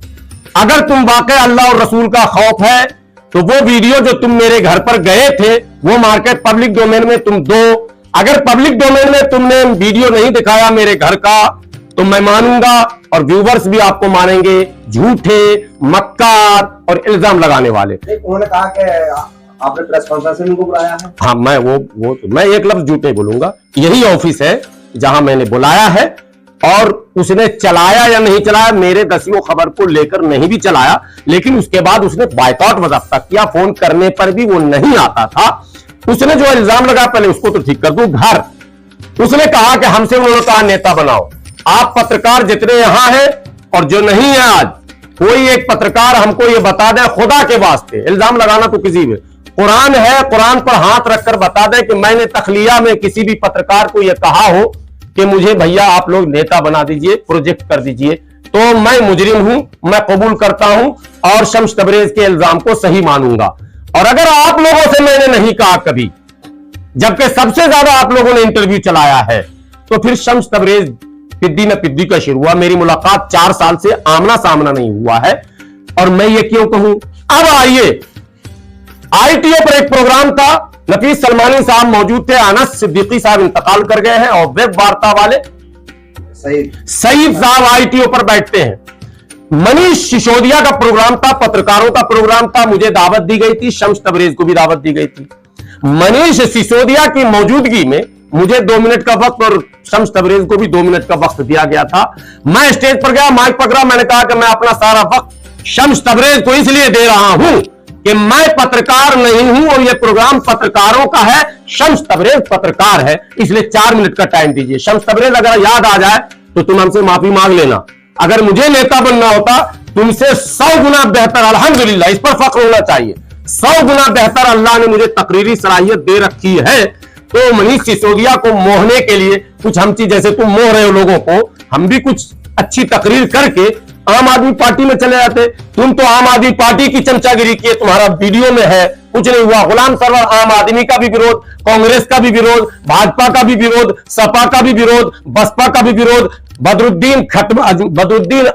अगर तुम वाकई अल्लाह और रसूल का खौफ है तो वो वीडियो जो तुम मेरे घर पर गए थे वो मार्केट पब्लिक डोमेन में तुम दो, अगर पब्लिक डोमेन में तुमने वीडियो नहीं दिखाया मेरे घर का तो मैं मानूंगा और व्यूवर्स भी आपको मानेंगे झूठे, मक्कार और इल्जाम लगाने वाले। उन्होंने कहा कि आपने प्रेस कॉन्फ्रेंस में उनको बुलाया है। हाँ, मैं एक लफ्ज झूठ नहीं बोलूंगा। यही ऑफिस है जहां मैंने बुलाया है, और उसने चलाया या नहीं चलाया मेरे दसियों खबर को लेकर नहीं भी चलाया, लेकिन उसके बाद उसने बायकॉट वजाफ्ता किया। फोन करने पर भी वो नहीं आता था। उसने जो इल्जाम लगा पहले उसको तो ठीक कर दूं। घर उसने कहा कि हमसे उन्होंने कहा नेता बनाओ। आप पत्रकार जितने यहां हैं और जो नहीं है आज, कोई एक पत्रकार हमको ये बता दे खुदा के वास्ते, इल्जाम लगाना तो किसी में, कुरान है, कुरान पर हाथ रखकर बता दे कि मैंने तखलिया में किसी भी पत्रकार को यह कहा हो कि मुझे भैया आप लोग नेता बना दीजिए, प्रोजेक्ट कर दीजिए, तो मैं मुजरिम हूं, मैं कबूल करता हूं और शम्स तबरेज के इल्जाम को सही मानूंगा। और अगर आप लोगों से मैंने नहीं कहा कभी, जबकि सबसे ज्यादा आप लोगों ने इंटरव्यू चलाया है, तो फिर शम्स तबरेज पिद्दी न पिद्दी का शुरू हुआ। मेरी मुलाकात 4 साल से आमना सामना नहीं हुआ है, और मैं ये क्यों कहूं। अब आइए, आईटीओ पर एक प्रोग्राम था, नफीस सलमानी साहब मौजूद थे, अनस सिद्दीकी साहब इंतकाल कर गए हैं, और वेब वार्ता वाले सईद साहब आईटीओ पर बैठते हैं। मनीष सिसोदिया का प्रोग्राम था, पत्रकारों का प्रोग्राम था, मुझे दावत दी गई थी, शम्स तबरेज को भी दावत दी गई थी। मनीष सिसोदिया की मौजूदगी में मुझे 2 मिनट का वक्त और शम्स तबरेज को भी 2 मिनट का वक्त दिया गया था। मैं स्टेज पर गया, माइक पकड़ा, मैंने कहा कि मैं अपना सारा वक्त शम्स तबरेज को इसलिए दे रहा हूं कि मैं पत्रकार नहीं हूं और यह प्रोग्राम पत्रकारों का है, शम्स तबरेज पत्रकार है, इसलिए 4 मिनट का टाइम दीजिए। शम्स तबरेज अगर याद आ जाए तो तुम हमसे माफी मांग लेना। अगर मुझे नेता बनना होता तुमसे 100 गुना बेहतर, अल्हम्दुलिल्लाह, इस पर फख्र होना चाहिए, 100 गुना बेहतर अल्लाह ने मुझे तकरीरी सलाहियत दे रखी है। तो मनीष सिसोदिया को मोहने के लिए कुछ हम चीज, जैसे तुम मोह रहे हो लोगों को, हम भी कुछ अच्छी तकरीर करके आम आदमी पार्टी में चले जाते। तुम तो आम आदमी पार्टी की चमचागिरी किए, तुम्हारा वीडियो में है, कुछ नहीं हुआ। गुलाम सरवर आम आदमी का भी विरोध, कांग्रेस का भी विरोध, भाजपा का भी विरोध, सपा का भी विरोध, बसपा का भी विरोध, बदरुद्दीन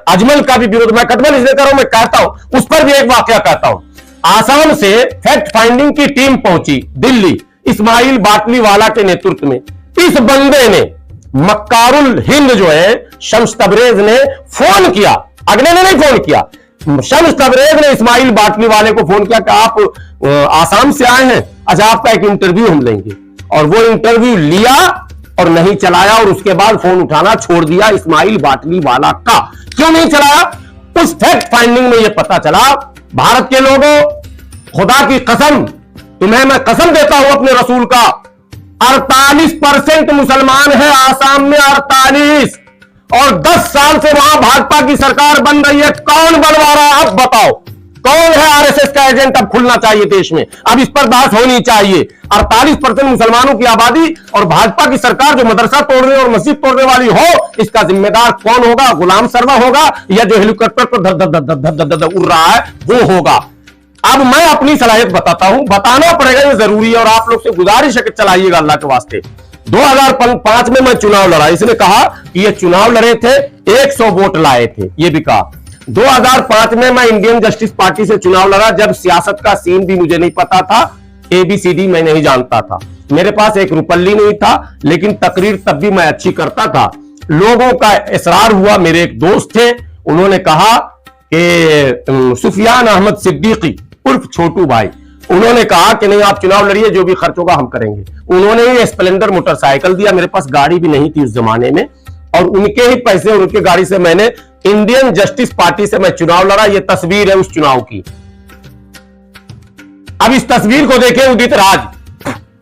अजमल का भी विरोध। मैं खटमल इसलिए कर रहा हूं, मैं कहता हूं, उस पर भी एक वाकया कहता हूं। आसाम से फैक्ट फाइंडिंग की टीम पहुंची दिल्ली, इस्माइल बाटली वाला के नेतृत्व में। इस बंदे ने, मक्कारुल हिंद जो है, शम्स तबरेज ने फोन किया, अगले ने नहीं फोन किया, शम्स तबरेज ने इस्माइल बाटली वाले को फोन किया कि आप आसाम से आए हैं, अच्छा आपका एक इंटरव्यू हम लेंगे। और वो इंटरव्यू लिया और नहीं चलाया, और उसके बाद फोन उठाना छोड़ दिया इस्माइल बाटली वाला का। क्यों नहीं चलाया? उस फैक्ट फाइंडिंग में यह पता चला, भारत के लोगों, खुदा की कसम, तुम्हें मैं कसम देता हूं अपने रसूल का, 48% मुसलमान है आसाम में, 48, और 10 साल से वहां भाजपा की सरकार बन रही है। कौन बनवा रहा है? अब बताओ, कौन है आरएसएस का एजेंट? अब खुलना चाहिए देश में, अब इस पर बहस होनी चाहिए। 48% मुसलमानों की आबादी और भाजपा की सरकार जो मदरसा तोड़ने और मस्जिद तोड़ने वाली हो, इसका जिम्मेदार कौन होगा? गुलाम सरवर होगा, या जो हेलीकॉप्टर पर धद धद धद धद धद उड़ रहा है वो होगा? अब मैं अपनी सलाहियत बताता हूं, बताना पड़ेगा, ये जरूरी है, और आप लोग से गुजारिश है कि चलाइएगा अल्लाह के वास्ते। 2005 में मैं चुनाव लड़ा, इसने कहा कि ये चुनाव लड़े थे, 100 वोट लाए थे, ये भी कहा। 2005 में मैं इंडियन जस्टिस पार्टी से चुनाव लड़ा, जब सियासत का सीन भी मुझे नहीं पता था, ABCD मैं नहीं जानता था, मेरे पास एक रुपल्ली नहीं था, लेकिन तकरीर तब भी मैं अच्छी करता था। लोगों का इसरार हुआ, मेरे एक दोस्त थे, उन्होंने कहा कि सुफियान अहमद सिद्दीकी उर्फ छोटू भाई, उन्होंने कहा कि नहीं आप चुनाव लड़िए, जो भी खर्च होगा हम करेंगे। उन्होंने ही स्प्लेंडर मोटरसाइकिल दिया, मेरे पास गाड़ी भी नहीं थी उस जमाने में, और उनके ही पैसे और उनके गाड़ी से मैंने इंडियन जस्टिस पार्टी से मैं चुनाव लड़ा। ये तस्वीर है उस चुनाव की। अब इस तस्वीर को देखें, उदित राज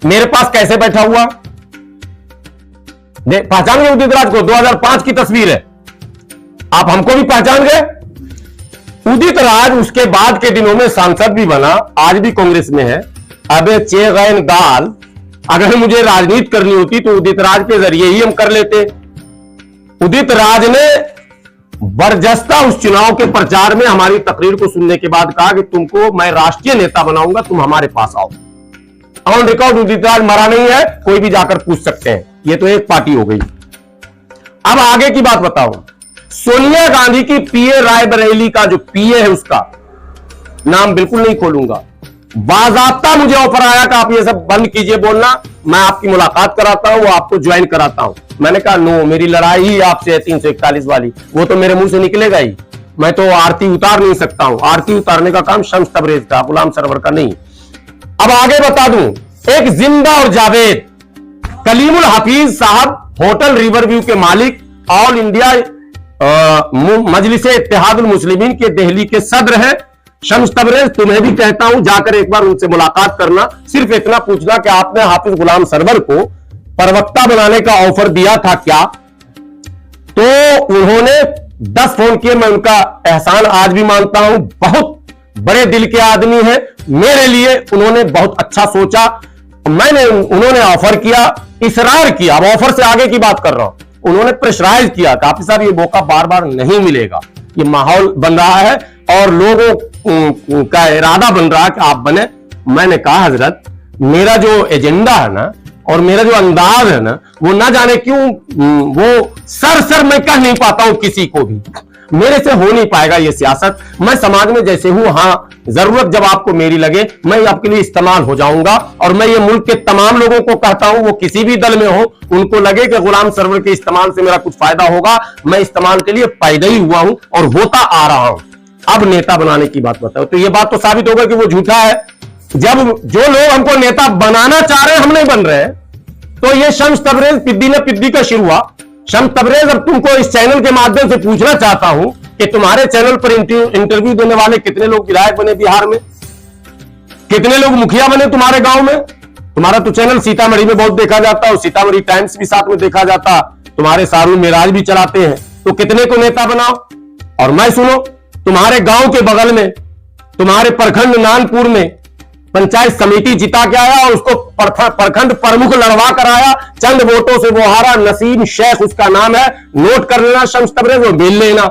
मेरे पास कैसे बैठा हुआ, पहचान गए उदित राज को? 2005 की तस्वीर है, आप हमको भी पहचान गए। उदित राज उसके बाद के दिनों में सांसद भी बना, आज भी कांग्रेस में है। अबे चेगैन दाल, अगर मुझे राजनीति करनी होती तो उदित राज के जरिए ही हम कर लेते। उदित राज ने बरजस्ता उस चुनाव के प्रचार में हमारी तकरीर को सुनने के बाद कहा कि तुमको मैं राष्ट्रीय नेता बनाऊंगा, तुम हमारे पास आओ। ऑन रिकॉर्ड उदित राज मरा नहीं है, कोई भी जाकर पूछ सकते हैं। ये तो एक पार्टी हो गई। अब आगे की बात बताओ। सोनिया गांधी की पीए रायबरेली का जो पीए है, उसका नाम बिल्कुल नहीं खोलूंगा, बाज़ाब्ता मुझे ऑफर आया कि आप ये सब बंद कीजिए बोलना, मैं आपकी मुलाकात कराता हूं, वो आपको ज्वाइन कराता हूं। मैंने कहा नो, मेरी लड़ाई ही आपसे है 341 वाली, वो तो मेरे मुंह से निकलेगा ही, मैं तो आरती उतार नहीं सकता हूं। आरती उतारने का काम शम्स तबरेज का, गुलाम सरवर का नहीं। अब आगे बता दूं, एक जिंदा और जावेद कलीमुल हफीज साहब होटल रिवर व्यू के मालिक, ऑल इंडिया मजलिस इत्तेहादुल मुस्लिमीन के दिल्ली के सदर हैं शम्स तबरेज। तुम्हें भी कहता हूं जाकर एक बार उनसे मुलाकात करना, सिर्फ इतना पूछना कि आपने हाफिज गुलाम सरवर को प्रवक्ता बनाने का ऑफर दिया था क्या? तो उन्होंने 10 फोन किए, मैं उनका एहसान आज भी मानता हूं, बहुत बड़े दिल के आदमी हैं। मेरे लिए उन्होंने बहुत अच्छा सोचा, उन्होंने ऑफर किया, इसरार किया। अब ऑफर से आगे की बात कर रहा हूं, उन्होंने प्रेशराइज किया, काफी साहब ये मौका बार बार नहीं मिलेगा, ये माहौल बन रहा है और लोगों का इरादा बन रहा है कि आप बने। मैंने कहा हजरत, मेरा जो एजेंडा है ना और मेरा जो अंदाज है ना, वो ना जाने क्यों वो सर मैं कह नहीं पाता हूं किसी को भी, मेरे से हो नहीं पाएगा ये सियासत। मैं समाज में जैसे हूं, हाँ जरूरत जब आपको मेरी लगे मैं आपके लिए इस्तेमाल हो जाऊंगा। और मैं ये मुल्क के तमाम लोगों को कहता हूं, वो किसी भी दल में हो, उनको लगे कि गुलाम सरवर के इस्तेमाल से मेरा कुछ फायदा होगा, मैं इस्तेमाल के लिए पैदा ही हुआ हूं और होता आ रहा हूं। अब नेता बनाने की बात बताओ, तो ये बात तो साबित होगा कि वो झूठा है। जब जो लोग हमको नेता बनाना चाह रहे हैं, हम नहीं बन रहे हैं, तो ये शम्स तबरेज पिद्दी ने पिद्दी का शुरू हुआ। शम्स तबरेज, अब तुमको इस चैनल के माध्यम से पूछना चाहता हूं कि तुम्हारे चैनल पर इंटरव्यू देने वाले कितने लोग विधायक बने बिहार में, कितने लोग मुखिया बने तुम्हारे गांव में? तुम्हारा तो चैनल सीतामढ़ी में बहुत देखा जाता है, सीतामढ़ी टाइम्स भी साथ में देखा जाता, तुम्हारे सारू मेराज भी चलाते हैं, तो कितने को नेता बनाओ? और मैं सुनो, तुम्हारे गांव के बगल में, तुम्हारे प्रखंड नानपुर में पंचायत समिति जिता के आया और उसको प्रखंड प्रमुख लड़वा कराया, चंद वोटों से वो हारा, नसीम शेख उसका नाम है, नोट कर लेना शम्स तबरेज, वो मिल लेना,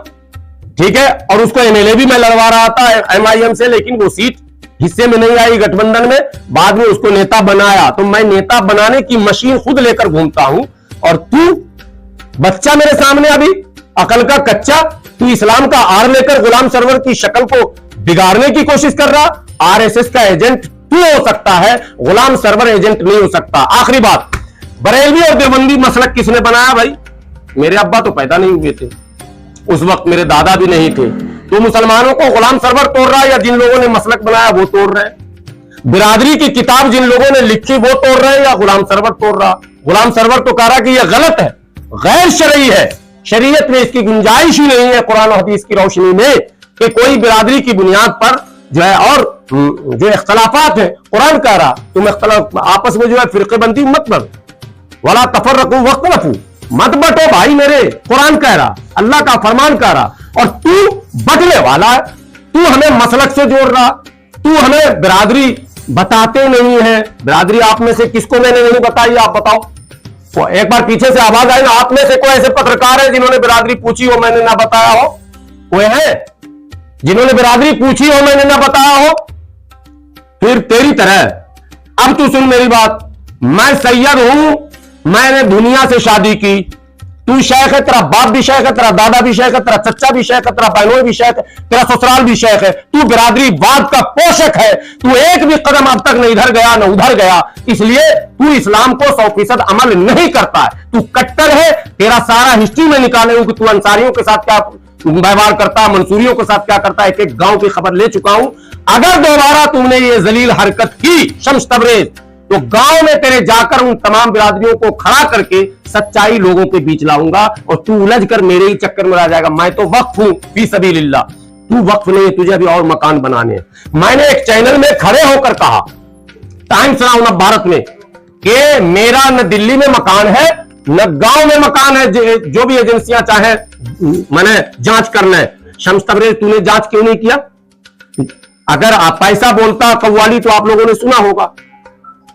ठीक है। और उसको एमएलए भी मैं लड़वा रहा था एमआईएम से, लेकिन वो सीट हिस्से में नहीं आई गठबंधन में, बाद में उसको नेता बनाया। तो मैं नेता बनाने की मशीन खुद लेकर घूमता हूं, और तू बच्चा मेरे सामने अभी अकल का कच्चा, तू इस्लाम का आर लेकर गुलाम सरवर की शक्ल को बिगाड़ने की कोशिश कर रहा। आरएसएस का एजेंट तू हो सकता है, गुलाम सरवर एजेंट नहीं हो सकता। आखिरी बात, बरेलवी और देवबंदी मसलक किसने बनाया भाई? मेरे अब्बा तो पैदा नहीं हुए थे उस वक्त, मेरे दादा भी नहीं थे। तो मुसलमानों को गुलाम सरवर तोड़ रहा है, या जिन लोगों ने मसलक बनाया वो तोड़ रहे हैं? बिरादरी की किताब जिन लोगों ने लिखी वो तोड़ रहे हैं, या गुलाम सरवर तोड़ रहा? गुलाम सरवर तो कह रहा कि यह गलत है, गैर शरई है, शरीयत में इसकी गुंजाइश ही नहीं है कुरान और हदीस की रोशनी में कि कोई बिरादरी की बुनियाद पर जो है, और जो इख्तलाफात है, कुरान कह रहा तुम इख्तलाफ आपस में जो है फिरकेबंदी मत बनो, वला तफर्रकू वख्तलफू, मत बटो भाई मेरे, कुरान कह रहा, अल्लाह का फरमान कह रहा, और तू बटने वाला है, तू हमें मसलक से जोड़ रहा, तू हमें बिरादरी बताते नहीं है। बिरादरी आप में से किसको मैंने नहीं बताई, आप बताओ। एक बार पीछे से आवाज आई ना, आप में से कोई ऐसे पत्रकार है जिन्होंने बिरादरी पूछी हो मैंने ना बताया हो? कोई है जिन्होंने बिरादरी पूछी हो मैंने ना बताया हो? फिर तेरी तरह अब तू सुन मेरी बात, मैं सैयद हूं, मैंने दुनिया से शादी की, तू शेख है, तेरा बाप भी शेख है, तेरा दादा भी शेख है, तेरा चच्चा भी शेख है, तेरा बहनोई भी शेख है, तेरा ससुराल भी शेख है, तू बिरादरी वाद का पोषक है, तू एक भी कदम अब तक न इधर गया न उधर गया, इसलिए तू इस्लाम को 100% अमल नहीं करता है, तू कट्टर है। तेरा सारा हिस्ट्री में निकाले हूं कि तू अंसारियों के साथ क्या व्यवहार करता, मंसूरियों के साथ क्या करता है, एक एक गांव की खबर ले चुका हूं। अगर दोबारा तुमने ये जलील हरकत की शम्स तबरेज, तो गांव में तेरे जाकर उन तमाम बिरादरियों को खड़ा करके सच्चाई लोगों के बीच लाऊंगा, और तू उलझ कर मेरे ही चक्कर में आ जाएगा। मैं तो वक्फ हूं फी सबीलिल्लाह, तू वक्फ नहीं है, तुझे अभी और मकान बनाने हैं। मैंने एक चैनल में खड़े होकर कहा, टाइम्स नाउ ऑफ भारत में, कि मेरा न दिल्ली में मकान है न गांव में मकान है, जो भी एजेंसियां चाहे मैंने जांच करना है। शम्स तबरेज तूने जांच क्यों नहीं किया? अगर आप पैसा बोलता कव्वाली तो आप लोगों ने सुना होगा।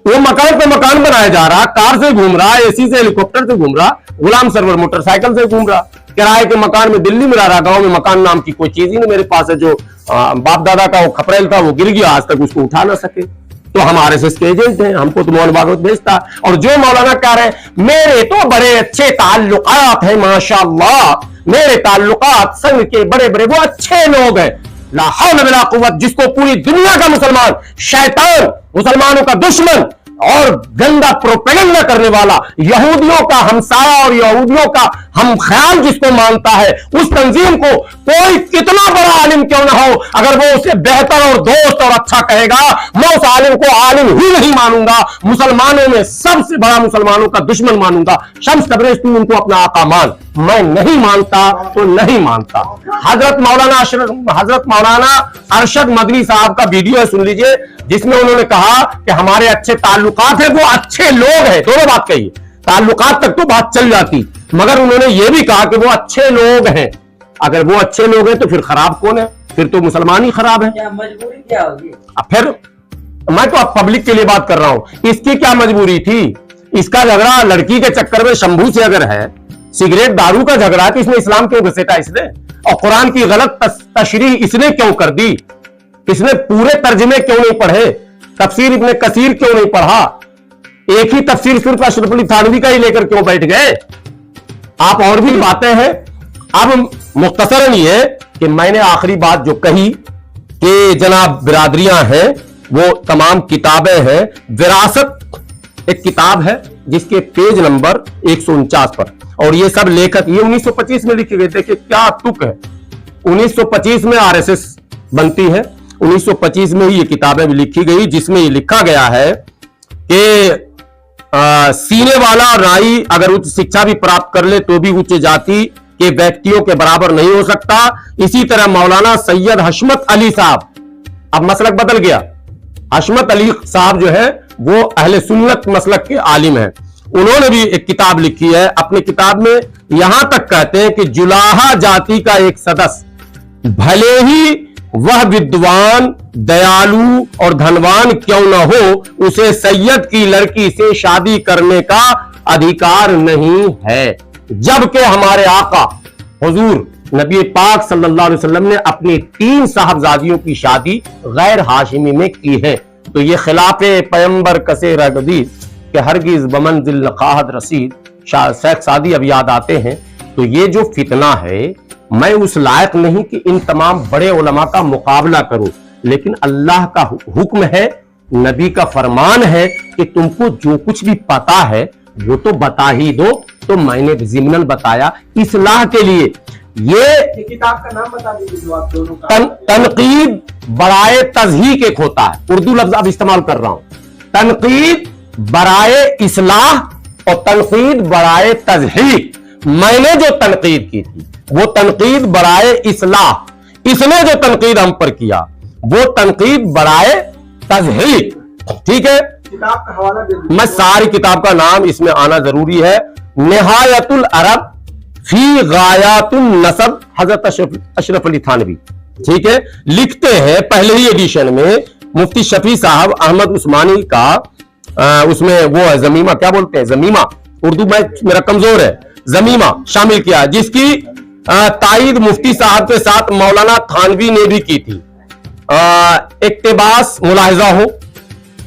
वो मकान पे मकान बनाया जा रहा, कार से घूम रहा, एसी से हेलीकॉप्टर से घूम रहा, गुलाम सरवर मोटरसाइकिल से घूम रहा, किराए के मकान में दिल्ली में रह रहा, गांव में मकान नाम की कोई चीज ही नहीं मेरे पास है। जो बाप दादा का वो खपरेल था वो गिर गया, आज तक उसको उठा ना सके। तो हम आरएसएस के एजेंट हैं, हमको तो मौलाना भागवत भेजता। और जो मौलाना कह रहे हैं मेरे तो बड़े अच्छे ताल्लुकात हैं, माशाअल्लाह मेरे ताल्लुकात संघ के बड़े बड़े वो अच्छे लोग हैं, ला हौल वला कुव्वत, जिसको पूरी दुनिया का मुसलमान, शैतान, मुसलमानों का दुश्मन और गंदा प्रोपेगेंडा करने वाला, यहूदियों का हमसाया और यहूदियों का हम ख्याल जिसको मानता है, उस तंजीम को कोई कितना बड़ा आलिम क्यों ना हो, अगर वो उसे बेहतर और दोस्त और अच्छा कहेगा, मैं उस आलिम को आलिम ही नहीं मानूंगा, मुसलमानों में सबसे बड़ा मुसलमानों का दुश्मन मानूंगा। शम्स तबरेज़, तू उनको अपना आका मान, मैं नहीं मानता तो नहीं मानता। हजरत मौलाना अरशद मदनी साहब का वीडियो है, सुन लीजिए, जिसमें उन्होंने कहा कि हमारे अच्छे ताल्लुकात हैं, वो अच्छे लोग हैं, दोनों बात कही, ताल्लुकात तक तो बात चल जाती, मगर उन्होंने ये भी कहा कि वो अच्छे लोग हैं। अगर वो अच्छे लोग हैं तो फिर खराब कौन है? फिर तो मुसलमान ही खराब है। क्या मजबूरी क्या होगी? अब फिर मैं तो अब पब्लिक के लिए बात कर रहा हूं, इसकी क्या मजबूरी थी? इसका झगड़ा लड़की के चक्कर में शंभू से अगर है, सिगरेट दारू का झगड़ा है, तो इसमें इस्लाम क्यों घुसेटा इसने? और कुरान की गलत तशरीह इसने क्यों कर दी? इसने पूरे तर्जमे क्यों नहीं पढ़े? तफसीर इब्ने कसीर क्यों नहीं पढ़ा? एक ही तफसीर सिर्फ अशरफ अली थानवी का ही लेकर क्यों बैठ गए? आप और भी बातें हैं। अब मुख्तसरन ये कि मैंने आखिरी बात जो कही कि जनाब बिरादरियां हैं, वो तमाम किताबें हैं। विरासत एक किताब है जिसके पेज नंबर 149 पर, और ये सब लेखक ये 1925 में लिखे गए थे। कि क्या तुक है, 1925 में आरएसएस बनती है, 1925 में ही ये किताबें भी लिखी गई, जिसमें ये लिखा गया है कि सीने वाला नाई अगर उच्च शिक्षा भी प्राप्त कर ले तो भी उच्च जाति के व्यक्तियों के बराबर नहीं हो सकता। इसी तरह मौलाना सैयद हशमत अली साहब, अब मसलक बदल गया, हशमत अली साहब जो है वो अहले सुन्नत मसलक के आलिम हैं, उन्होंने भी एक किताब लिखी है। अपनी किताब में यहां तक कहते हैं कि जुलाहा जाति का एक सदस्य भले ही वह विद्वान, दयालु और धनवान क्यों न हो, उसे सैयद की लड़की से शादी करने का अधिकार नहीं है। जबकि हमारे आका हुजूर नबी पाक सल्लल्लाहु अलैहि वसल्लम ने अपनी 3 साहबजादियों की शादी गैर हाशिमी में की है। तो ये खिलाफे पैगंबर कसे रगदीस के हरगिज बमंजिल नकाहत रसीद शेख सादी अब याद आते हैं। तो ये जो फितना है, मैं उस लायक नहीं कि इन तमाम बड़े उलमा का मुकाबला करूं, लेकिन अल्लाह का हुक्म है, नबी का फरमान है कि तुमको जो कुछ भी पता है वो तो बता ही दो। तो मैंने ज़िम्नन बताया इस्लाह के लिए। ये किताब का नाम बता दीजिए जो आप दोनों का। तनकीद बराए तज़हीक एक होता है, उर्दू लफ्ज अब इस्तेमाल कर रहा हूं, तनकीद बराए इस्लाह और तनकीद बराए तज़हीक। मैंने जो तनकीद की थी वो तनकीद बराए इस्लाह, इसने जो तनकीद हम पर किया वो तनकीद बराए तज़हीक। ठीक है, किताब का हवाला दे दीजिए। मैं सारी किताब का नाम इसमें आना जरूरी है। निहायतुल अरब फी गायातुन नसब, हजरत अशरफ अली थानवी। ठीक है, लिखते हैं पहले ही एडिशन में मुफ्ती शफी साहब अहमद उस्मानी का, उसमें वो है जमीमा, क्या बोलते हैं जमीमा, उर्दू में मेरा कमजोर है, जमीमा शामिल किया, जिसकी तायीद मुफ्ती साहब के साथ मौलाना थानवी ने भी की थी। इक्तिबास मुलाहिजा हो,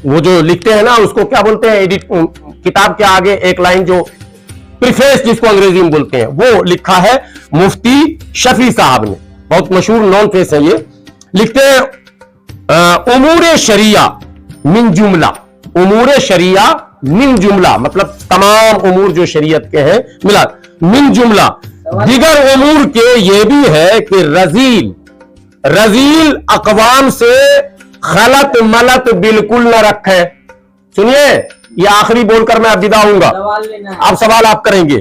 वो जो लिखते हैं ना उसको क्या बोलते हैं, एडिट किताब के आगे एक लाइन जो प्रीफेस जिसको अंग्रेजी में बोलते हैं, वो लिखा है मुफ्ती शफी साहब ने, बहुत मशहूर नॉन फेस है ये। लिखते हैं उमूर शरिया मिन जुमला, उमूर शरिया मिन जुमला मतलब तमाम उमूर जो शरीयत के हैं मिला, मिन जुमला दिगर उमूर के ये भी है कि रजील अकवाम से खलत मलत बिल्कुल न रखे। सुनिए, ये आखिरी बोलकर मैं अब विदा होऊंगा, आप सवाल आप करेंगे।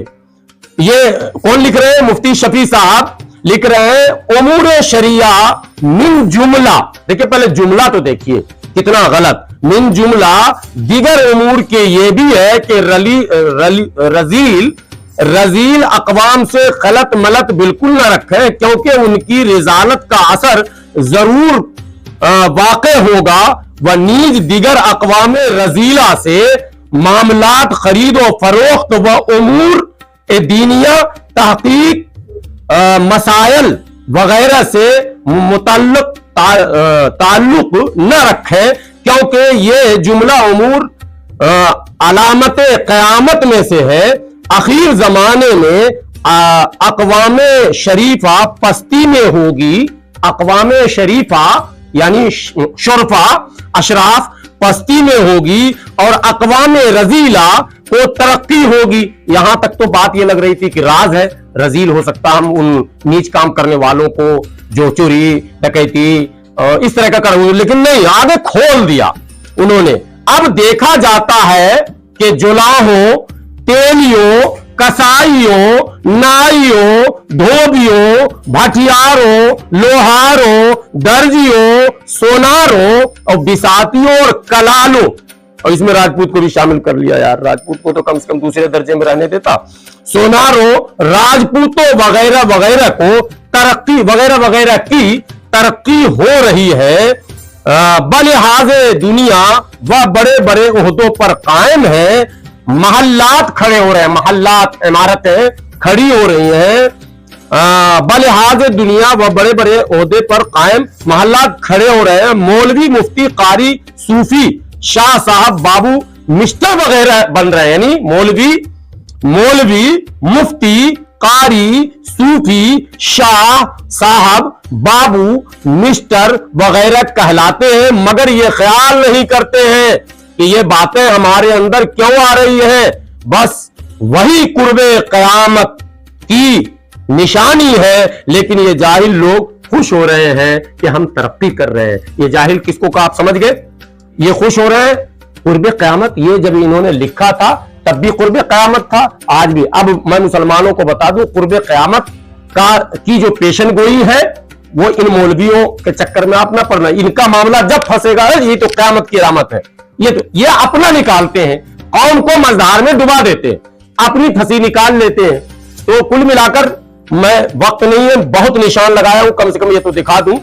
ये कौन लिख रहे हैं? मुफ्ती शफी साहब लिख रहे हैं उमूर शरिया मिन जुमला। देखिए पहले जुमला तो देखिए कितना गलत, मिन जुमला दिगर उमूर के ये भी है कि रजील अकवाम से खलत मलत बिल्कुल न रखे, क्योंकि उनकी रिजालत का असर जरूर वाक़े होगा। व नीज दिगर अकवाम रजीला से मामलात खरीद व फरोख्त व उमूर दीनिया तहकीक मसाइल वगैरह से मुतल्लिक ताल्लुक न रखें, क्योंकि ये जुमला उमूर अलामत क़यामत में से है। आखिर जमाने में अक़वाम शरीफा पस्ती में होगी, अक़वाम शरीफा यानी शुरफा अशराफ पस्ती में होगी और अक़वाम रजीला को तरक्की होगी। यहां तक तो बात यह लग रही थी कि राज है, रजील हो सकता हम उन नीच काम करने वालों को जो चोरी डकैती इस तरह का कर, लेकिन नहीं, आगे खोल दिया उन्होंने। अब देखा जाता है कि जुलाहों, तेलियों, कसाईयों, नाइयों, धोबियों, भटियारों, लोहारों, दर्जियों, सोनारों और बिसातियों और कलालों, और इसमें राजपूत को भी शामिल कर लिया यार, राजपूत को तो कम से कम दूसरे दर्जे में रहने देता। सोनारों, राजपूतों वगैरह वगैरह को तरक्की वगैरह वगैरह की तरक्की हो रही है। बलिहाज़े दुनिया वह बड़े बड़े ओहदों पर कायम है। महल्लात खड़े हो रहे हैं, महल्लात इमारतें खड़ी हो रही हैं। बलिहाज़े दुनिया वह बड़े बड़े ओहदे पर कायम, महल्लात खड़े हो रहे हैं। मौलवी, मुफ्ती, कारी, सूफी, शाह साहब, बाबू, मिस्टर वगैरह बन रहे हैं। यानी मौलवी, मुफ्ती, कारी, सूफी, शाह साहब, बाबू, मिस्टर वगैरह कहलाते हैं, मगर ये ख्याल नहीं करते हैं कि ये बातें हमारे अंदर क्यों आ रही हैं। बस वही कुर्बे क़यामत की निशानी है, लेकिन ये जाहिल लोग खुश हो रहे हैं कि हम तरक्की कर रहे हैं। ये जाहिल किसको का आप समझ गए? ये खुश हो रहे हैं कुर्बे क़यामत। ये जब इन्होंने लिखा था तब भी कुर्बे क़यामत था, आज भी। अब मैं मुसलमानों को बता दूं, कुर्बे क़यामत की जो पेशन गोई है वो इन मौलवियों के चक्कर में आप ना पड़ना। इनका मामला जब फंसेगा ये तो क़यामत की अलामत है। ये अपना निकालते हैं, कौम को मज़धार में डुबा देते हैं, अपनी फंसी निकाल लेते हैं। तो कुल मिलाकर मैं, वक्त नहीं है, बहुत निशान लगाया हूं, कम से कम ये तो दिखा दूं।